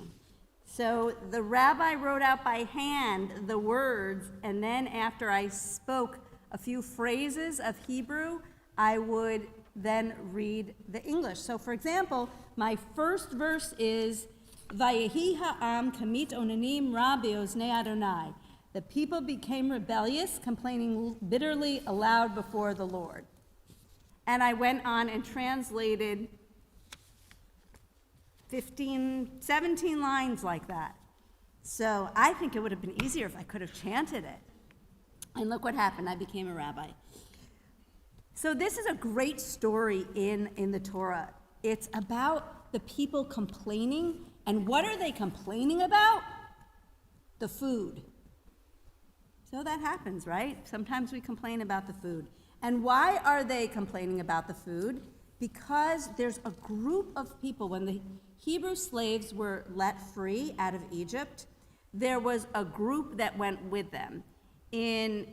So the rabbi wrote out by hand the words, and then after I spoke a few phrases of Hebrew, I would then read the English. So for example, my first verse is, Vayehi ha'am kamit onanim ra be'oznei Adonai. The people became rebellious, complaining bitterly aloud before the Lord. And I went on and translated 17 lines like that. So I think it would have been easier if I could have chanted it. And look what happened. I became a rabbi. So this is a great story in the Torah. It's about the people complaining. And what are they complaining about? The food. So that happens, right? Sometimes we complain about the food. And why are they complaining about the food? Because there's a group of people, when the Hebrew slaves were let free out of Egypt, there was a group that went with them. In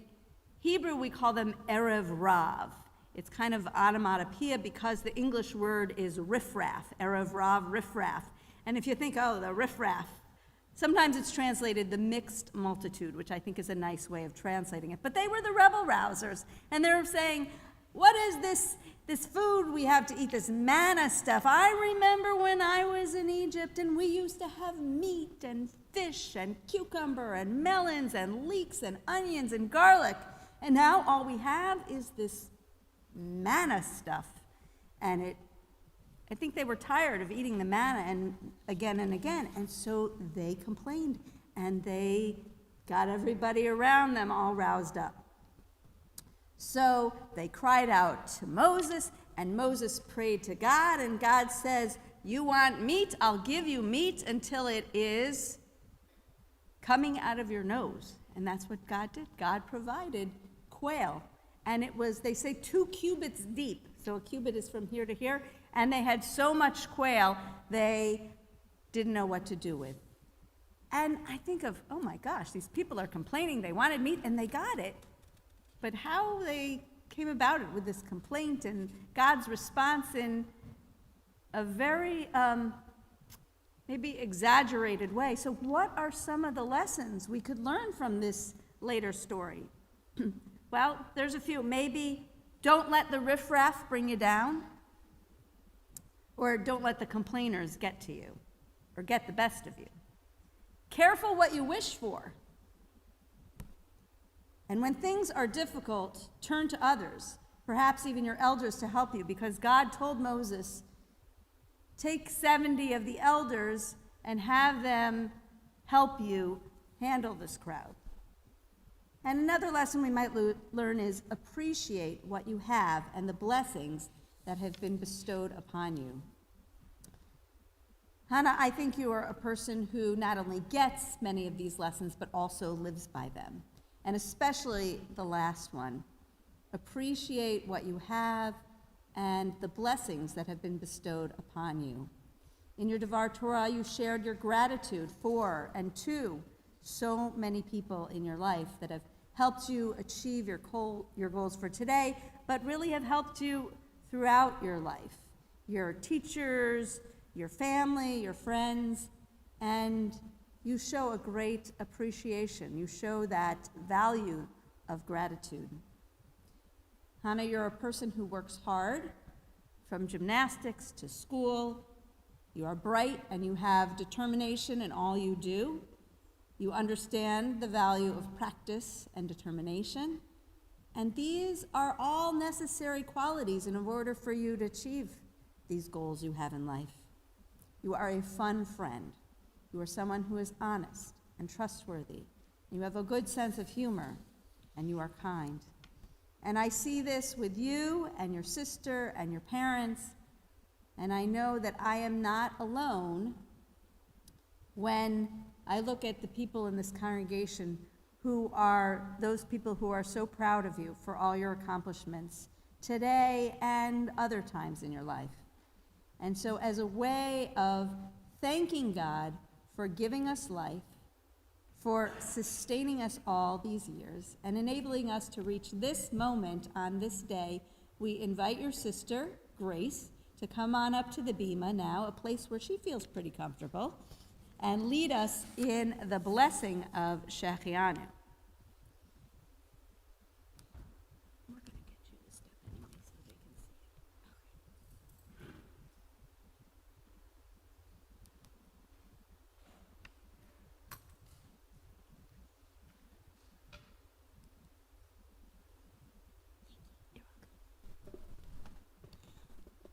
Hebrew, we call them Erev Rav. It's kind of onomatopoeia because the English word is riffraff, Erev Rav, riffraff. And if you think, oh, the riffraff, sometimes it's translated the mixed multitude, which I think is a nice way of translating it. But they were the rebel rousers, and they're saying, what is this food we have to eat, this manna stuff? I remember when I was in Egypt, and we used to have meat and fish and cucumber and melons and leeks and onions and garlic. And now all we have is this manna stuff. And I think they were tired of eating the manna and again, and so they complained, and they got everybody around them all roused up. So they cried out to Moses, and Moses prayed to God, and God says, you want meat? I'll give you meat until it is coming out of your nose. And that's what God did. God provided quail, and it was, they say, 2 cubits deep. So a cubit is from here to here. And they had so much quail, they didn't know what to do with. And I think of, oh my gosh, these people are complaining. They wanted meat, and they got it. But how they came about it with this complaint and God's response in a very maybe exaggerated way. So what are some of the lessons we could learn from this later story? Well, there's a few. Maybe don't let the riffraff bring you down. Or don't let the complainers get to you or get the best of you. Careful what you wish for. And when things are difficult, turn to others, perhaps even your elders, to help you, because God told Moses, take 70 of the elders and have them help you handle this crowd. And another lesson we might learn is appreciate what you have and the blessings that have been bestowed upon you. Hana, I think you are a person who not only gets many of these lessons, but also lives by them. And especially the last one. Appreciate what you have and the blessings that have been bestowed upon you. In your Devar Torah, you shared your gratitude for and to so many people in your life that have helped you achieve your goals for today, but really have helped you throughout your life. Your teachers, your family, your friends, and you show a great appreciation. You show that value of gratitude. Hana, you're a person who works hard from gymnastics to school. You are bright and you have determination in all you do. You understand the value of practice and determination. And these are all necessary qualities in order for you to achieve these goals you have in life. You are a fun friend. You are someone who is honest and trustworthy. You have a good sense of humor, and you are kind. And I see this with you and your sister and your parents, and I know that I am not alone when I look at the people in this congregation who are those people who are so proud of you for all your accomplishments today and other times in your life. And so as a way of thanking God for giving us life, for sustaining us all these years, and enabling us to reach this moment on this day, we invite your sister, Grace, to come on up to the bima now, a place where she feels pretty comfortable, and lead us in the blessing of Shechianu.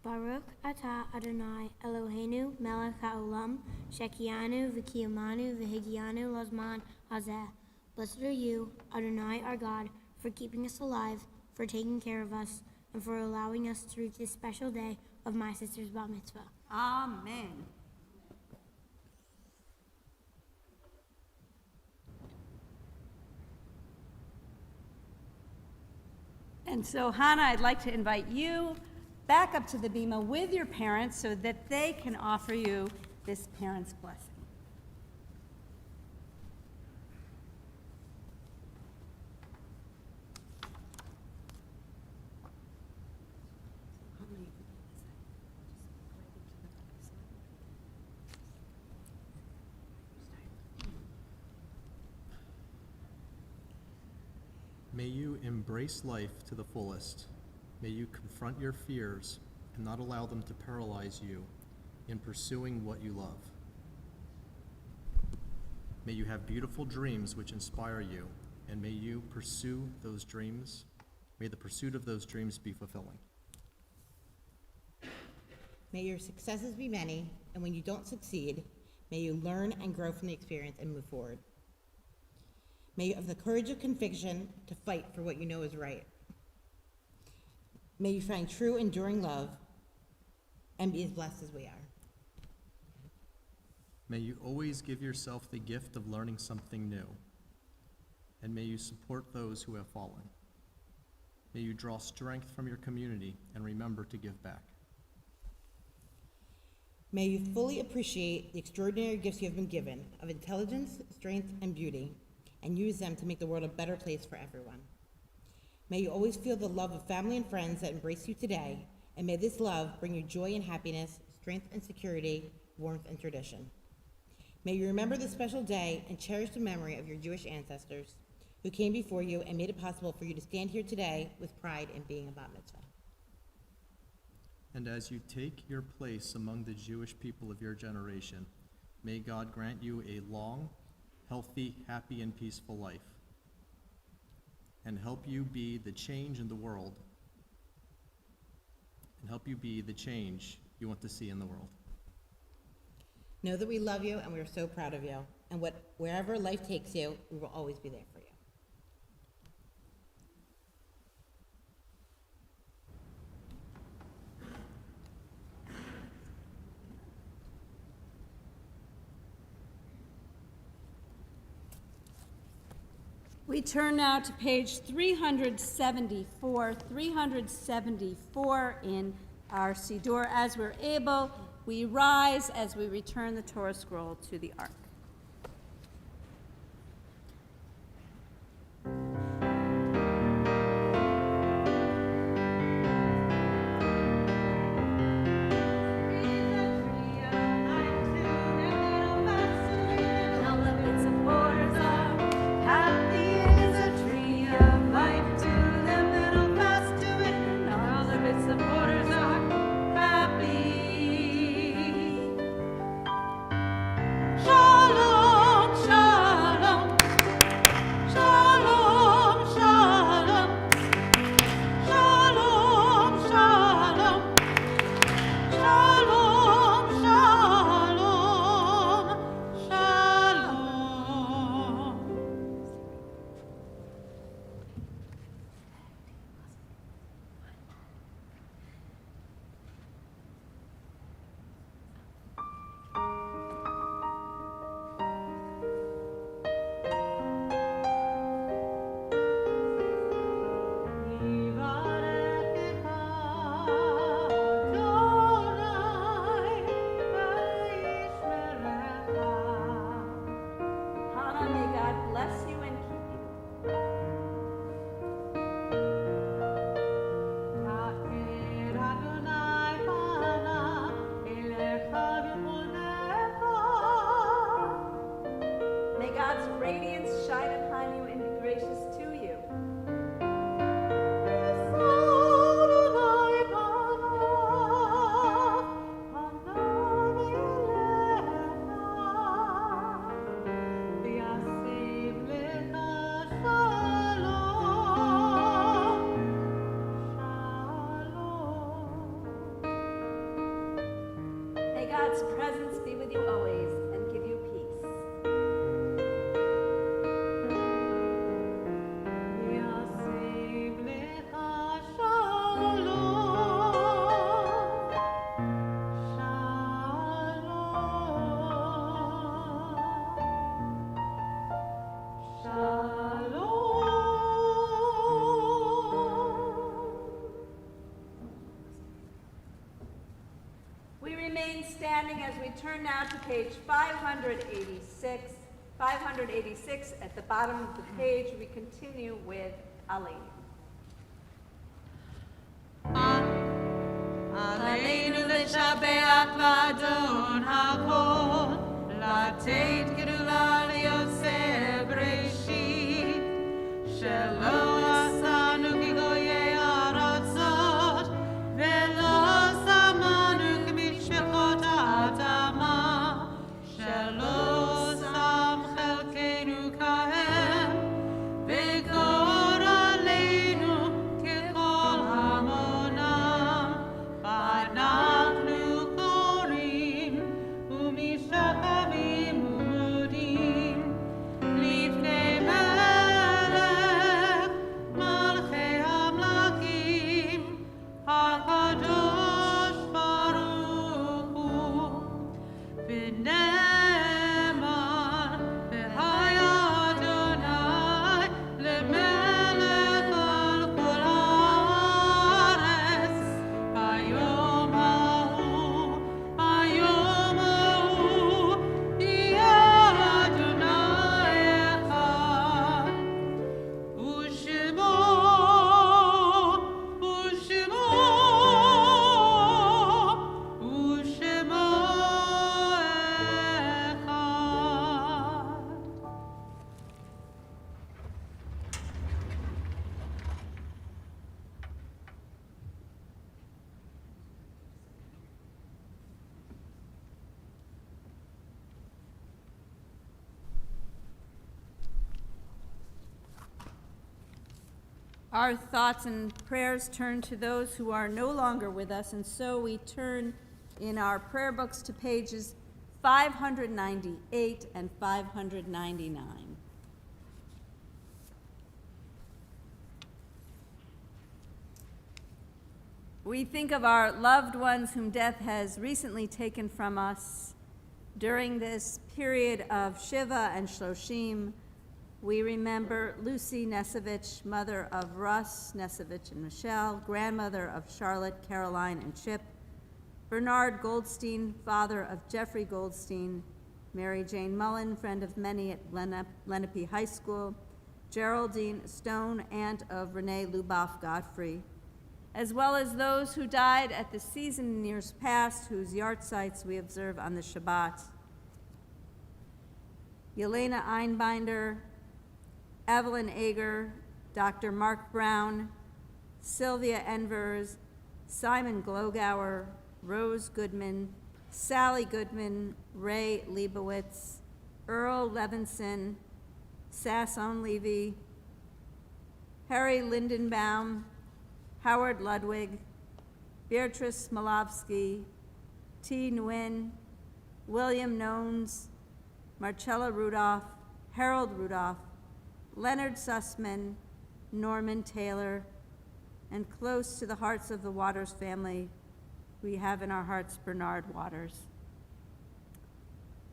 Baruch atah Adonai Eloheinu melech haolam shekianu v'kiyamanu v'higianu lazman hazeh. Blessed are you, Adonai our God, for keeping us alive, for taking care of us, and for allowing us to reach this special day of my sister's bat mitzvah. Amen. And so, Hana, I'd like to invite you back up to the bima with your parents so that they can offer you this parent's blessing. May you embrace life to the fullest. May you confront your fears and not allow them to paralyze you in pursuing what you love. May you have beautiful dreams which inspire you, and may you pursue those dreams. May the pursuit of those dreams be fulfilling. May your successes be many, and when you don't succeed, may you learn and grow from the experience and move forward. May you have the courage of conviction to fight for what you know is right. May you find true, enduring love and be as blessed as we are. May you always give yourself the gift of learning something new, and may you support those who have fallen. May you draw strength from your community and remember to give back. May you fully appreciate the extraordinary gifts you have been given of intelligence, strength, and beauty, and use them to make the world a better place for everyone. May you always feel the love of family and friends that embrace you today, and may this love bring you joy and happiness, strength and security, warmth and tradition. May you remember this special day and cherish the memory of your Jewish ancestors who came before you and made it possible for you to stand here today with pride in being a bat mitzvah. And as you take your place among the Jewish people of your generation, may God grant you a long, healthy, happy, and peaceful life, and help you be the change in the world, and help you be the change you want to see in the world. Know that we love you and we are so proud of you, and wherever life takes you, we will always be there for you. We turn now to page 374 in our Siddur. As we're able, we rise as we return the Torah scroll to the ark. All of its supporters are standing as we turn now to page 586. 586 at the bottom of the page, we continue with Ali. עלינו לשבח לאדון הכל, לתת גדולה ליוצא בראשית, שלא עשנו כגויי ארצות, ולא שמנו כמשפחות האדמה, שלא שם חלקנו כהם, וגורלנו ככל המונם. אנחנו קוראים ומשתחווים ומודים לפני מלך מלכי המלכים הקדוש ברוך הוא ונאמר והיה אדוני למלך על כל הארץ היום ההוא יהיה אדוני אחד ושמו אחד. Our thoughts and prayers turn to those who are no longer with us, and so we turn in our prayer books to pages 598 and 599. We think of our loved ones whom death has recently taken from us. During this period of Shiva and Shloshim, we remember Lucy Nesevich, mother of Russ Nesevich and Michelle, grandmother of Charlotte, Caroline, and Chip, Bernard Goldstein, father of Jeffrey Goldstein, Mary Jane Mullen, friend of many at Lenape High School, Geraldine Stone, aunt of Renee Luboff Godfrey, as well as those who died at the season in years past, whose yahrzeits we observe on the Shabbat. Yelena Einbinder, Evelyn Ager, Dr. Mark Brown, Sylvia Envers, Simon Glogauer, Rose Goodman, Sally Goodman, Ray Leibowitz, Earl Levinson, Sasson Levy, Harry Lindenbaum, Howard Ludwig, Beatrice Smolovsky, T. Nguyen, William Nones, Marcella Rudolph, Harold Rudolph, Leonard Sussman, Norman Taylor, and close to the hearts of the Waters family, we have in our hearts Bernard Waters,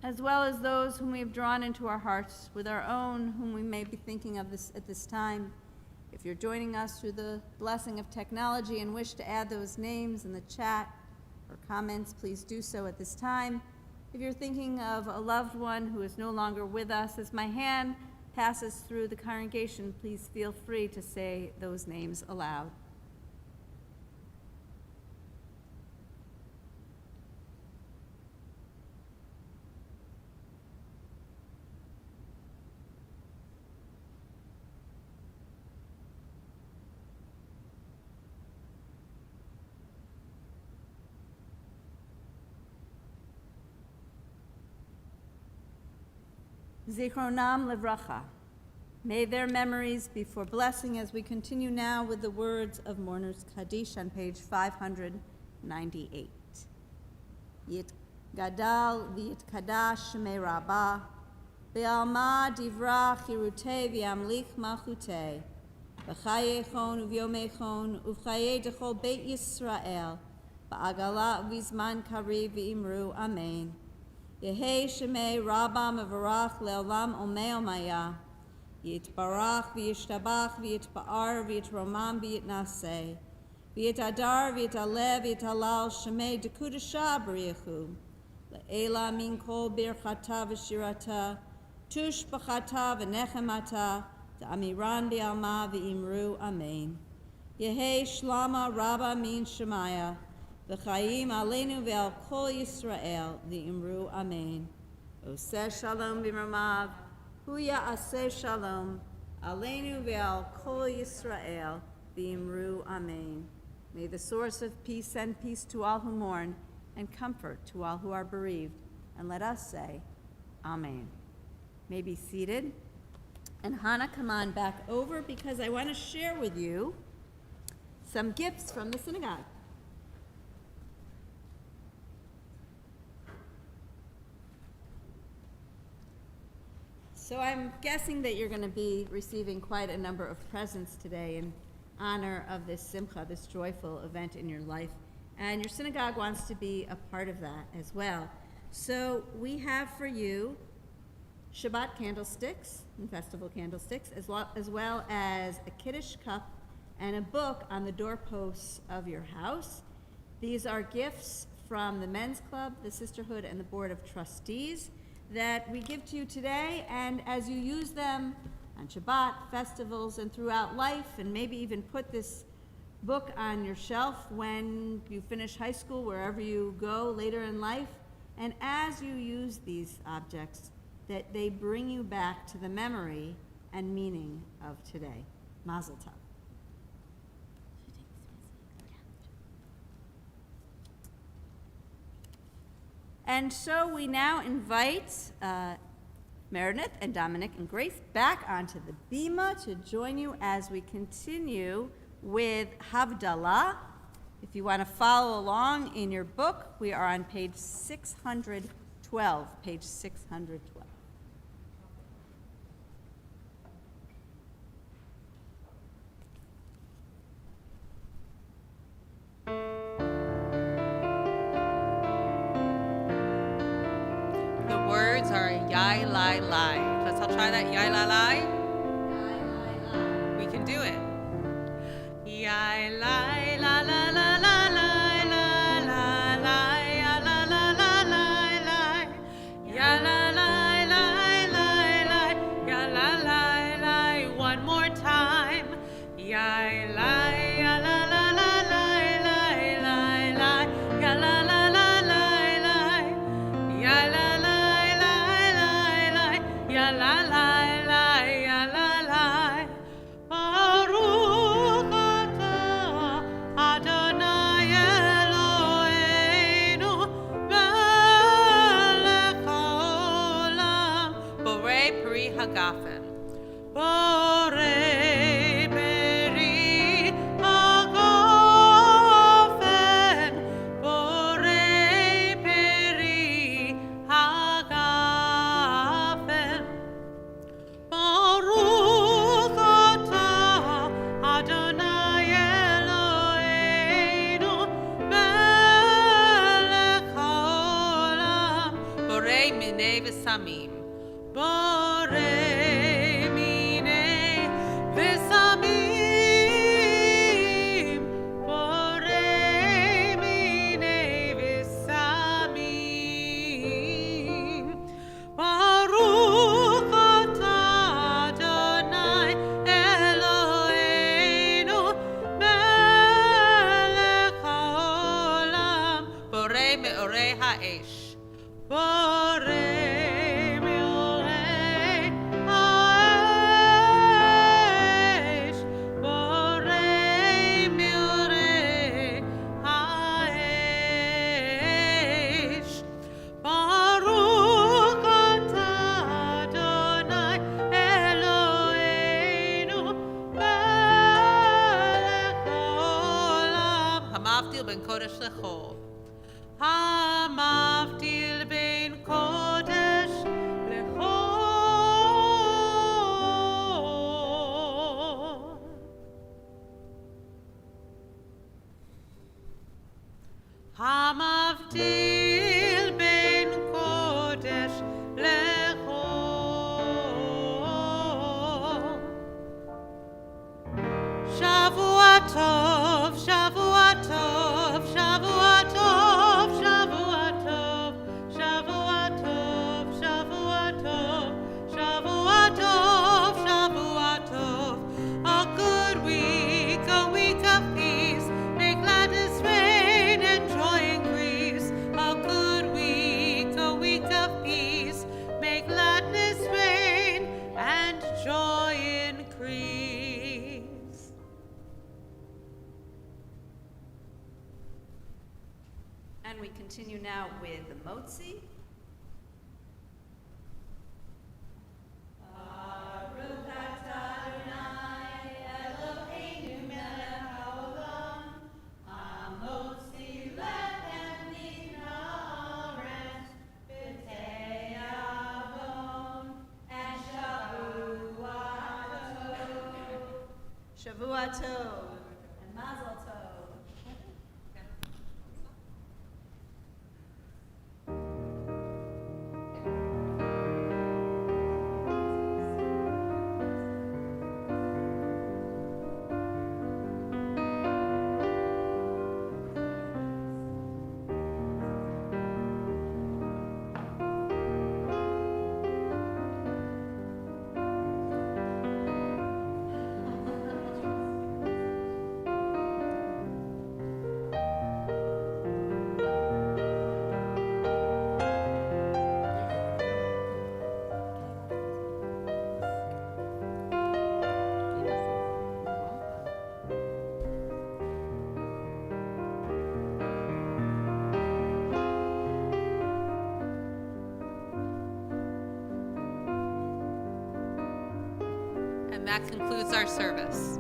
as well as those whom we have drawn into our hearts with our own, whom we may be thinking of at this time. If you're joining us through the blessing of technology and wish to add those names in the chat or comments, please do so at this time. If you're thinking of a loved one who is no longer with us, as my hand passes through the congregation, please feel free to say those names aloud. Zichronam Livracha. May their memories be for blessing as we continue now with the words of Mourner's Kaddish on page 598. Yit Gadal v'yit Kadash Shemei Rabbah, Be'alma Divra Chirutei v'yamlich Malchutei, B'chayechon u'v'yomechon u'v'chayei dechol Beit Yisrael, Ba'agala u'v'zman kariv v'imru Amen. Yehei Shemei Rabbah Mevarach Le'olam Omei Omaya, Yitbarach v'yishtabach v'yitba'ar v'yitromam v'yitnaseh, v'yitadar v'yitaleh v'yitalal Shemei Dekudasha B'riyachu, Le'ela min kol birchata v'shirata, tush b'chata v'nechemata, Amiran bi'alma v'imru amen. Yehi shlama rabba min shemaya, v'chayim aleinu ve'al kol Yisrael v'imru amen. Oseh shalom b'mamav, huya aseh shalom, aleinu ve'al kol Yisrael v'imru amen. May the source of peace send peace to all who mourn and comfort to all who are bereaved. And let us say, amen. May be seated. And Hana, come on back over because I want to share with you some gifts from the synagogue. So I'm guessing that you're going to be receiving quite a number of presents today in honor of this simcha, this joyful event in your life. And your synagogue wants to be a part of that as well. So we have for you Shabbat candlesticks and festival candlesticks, as well as a Kiddush cup and a book on the doorposts of your house. These are gifts from the Men's Club, the Sisterhood, and the Board of Trustees that we give to you today. And as you use them on Shabbat, festivals, and throughout life, and maybe even put this book on your shelf when you finish high school, wherever you go later in life, and as you use these objects, that they bring you back to the memory and meaning of today. Mazel tov. And so we now invite Meredith and Dominic and Grace back onto the bima to join you as we continue with Havdalah. If you want to follow along in your book, we are on page 612, page 612. The words are yai lai lai. Let's all try that. Yai lai lai. We can do it. Yai lai la la la la la la la la ya la la la la la ya la la la la la ya la la la. One more time. Yai lai ya la la la la la la la ya la la la la la ya la la la la ya la la la ya la la. Baruch atah Adonai Eloheinu melech haolam borei peri hagafen borei peri hagafen borei peri hagafen. Baruch atah Adonai Eloheinu melech haolam borei minei v'samim borei minei v'samim borei minei v'samim. Baruch atah Adonai Eloheinu melech haolam borei me'orei ha'esh borei me'orei ha'esh borei me'orei ha'esh. Baruch atah Adonai Eloheinu melech haolam hamavdil ben kodesh lechol hamavdil ben kodesh lechol. Hamavdil ben kodesh lechol. Shavua tov, Shavua tov, Shavua tov, Shavua tov, Shavua increase. And we continue now with the motzi. Shavua Tov and Mazel Tov. And that concludes our service.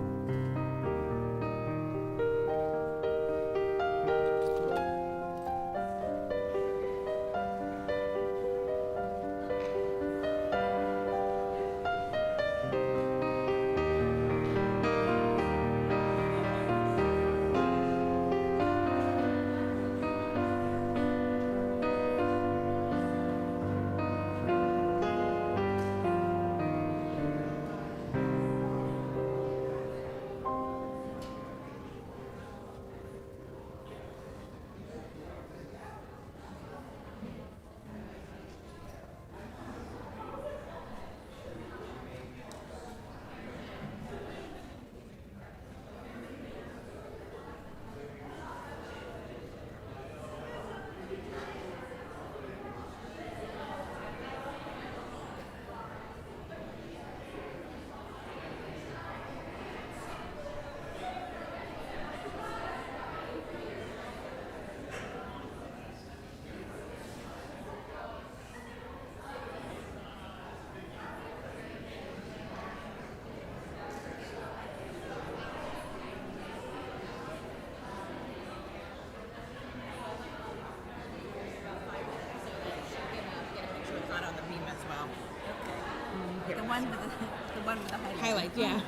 The one with the Highlights, yeah.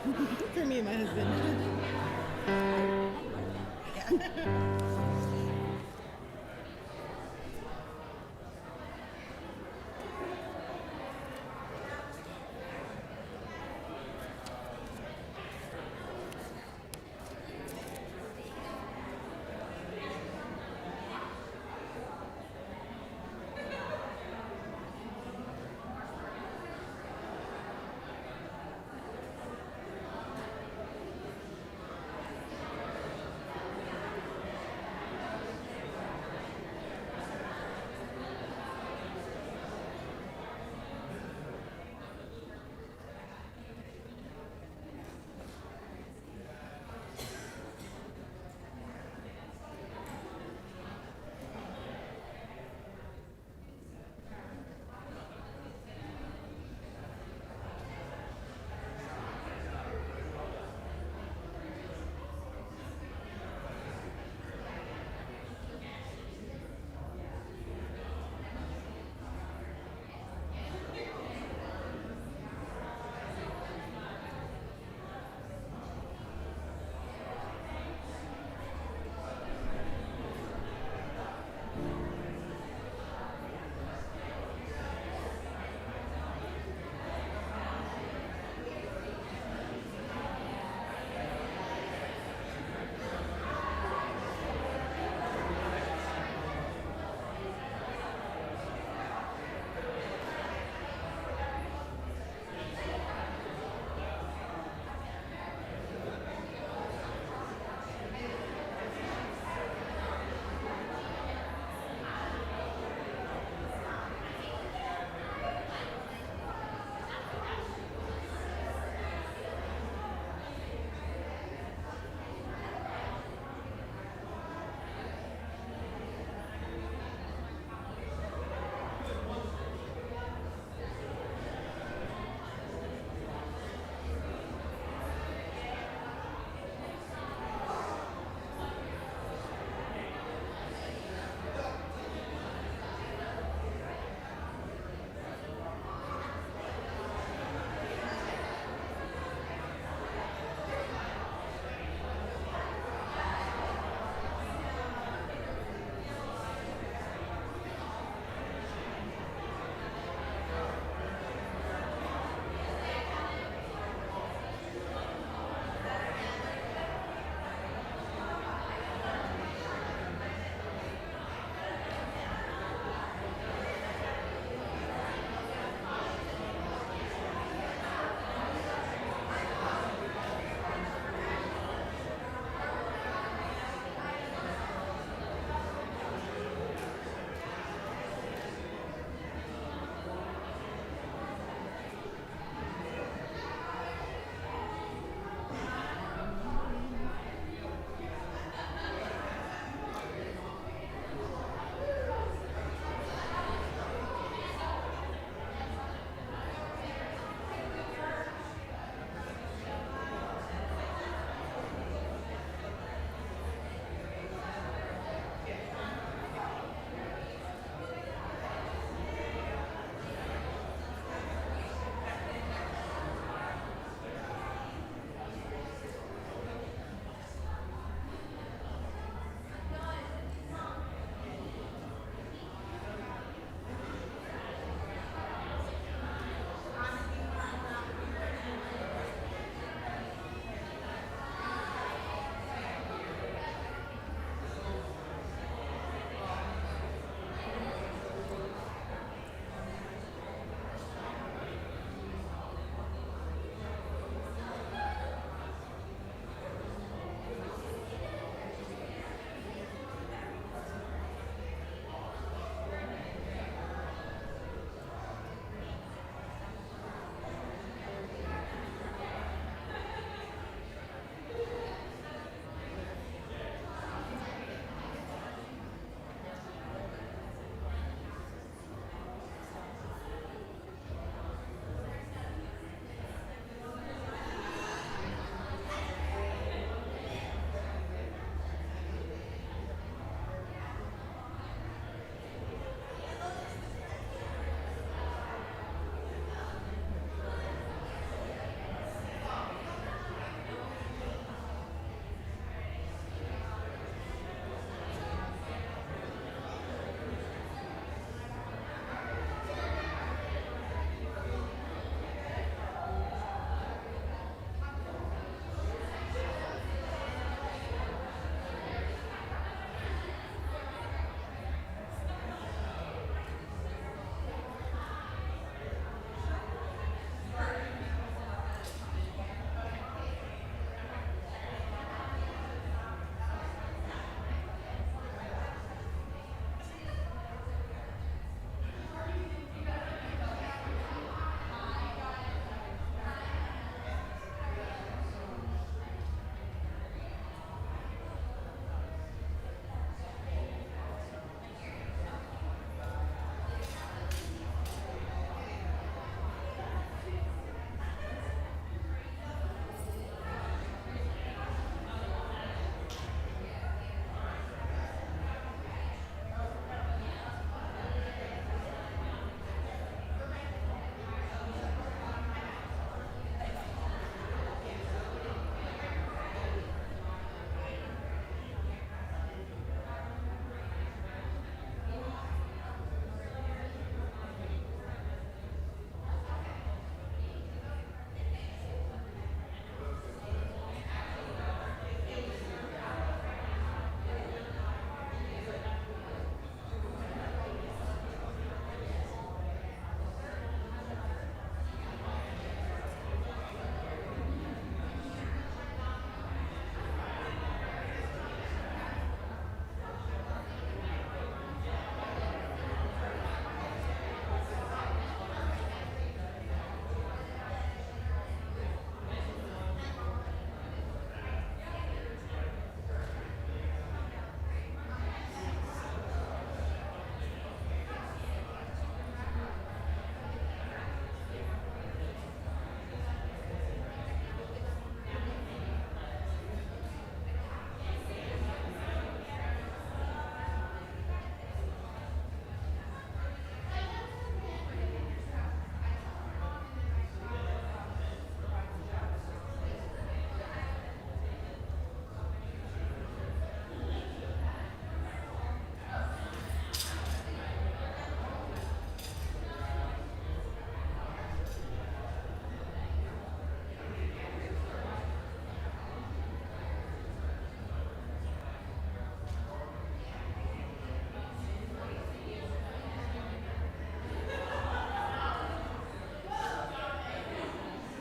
For me and my husband. Yeah.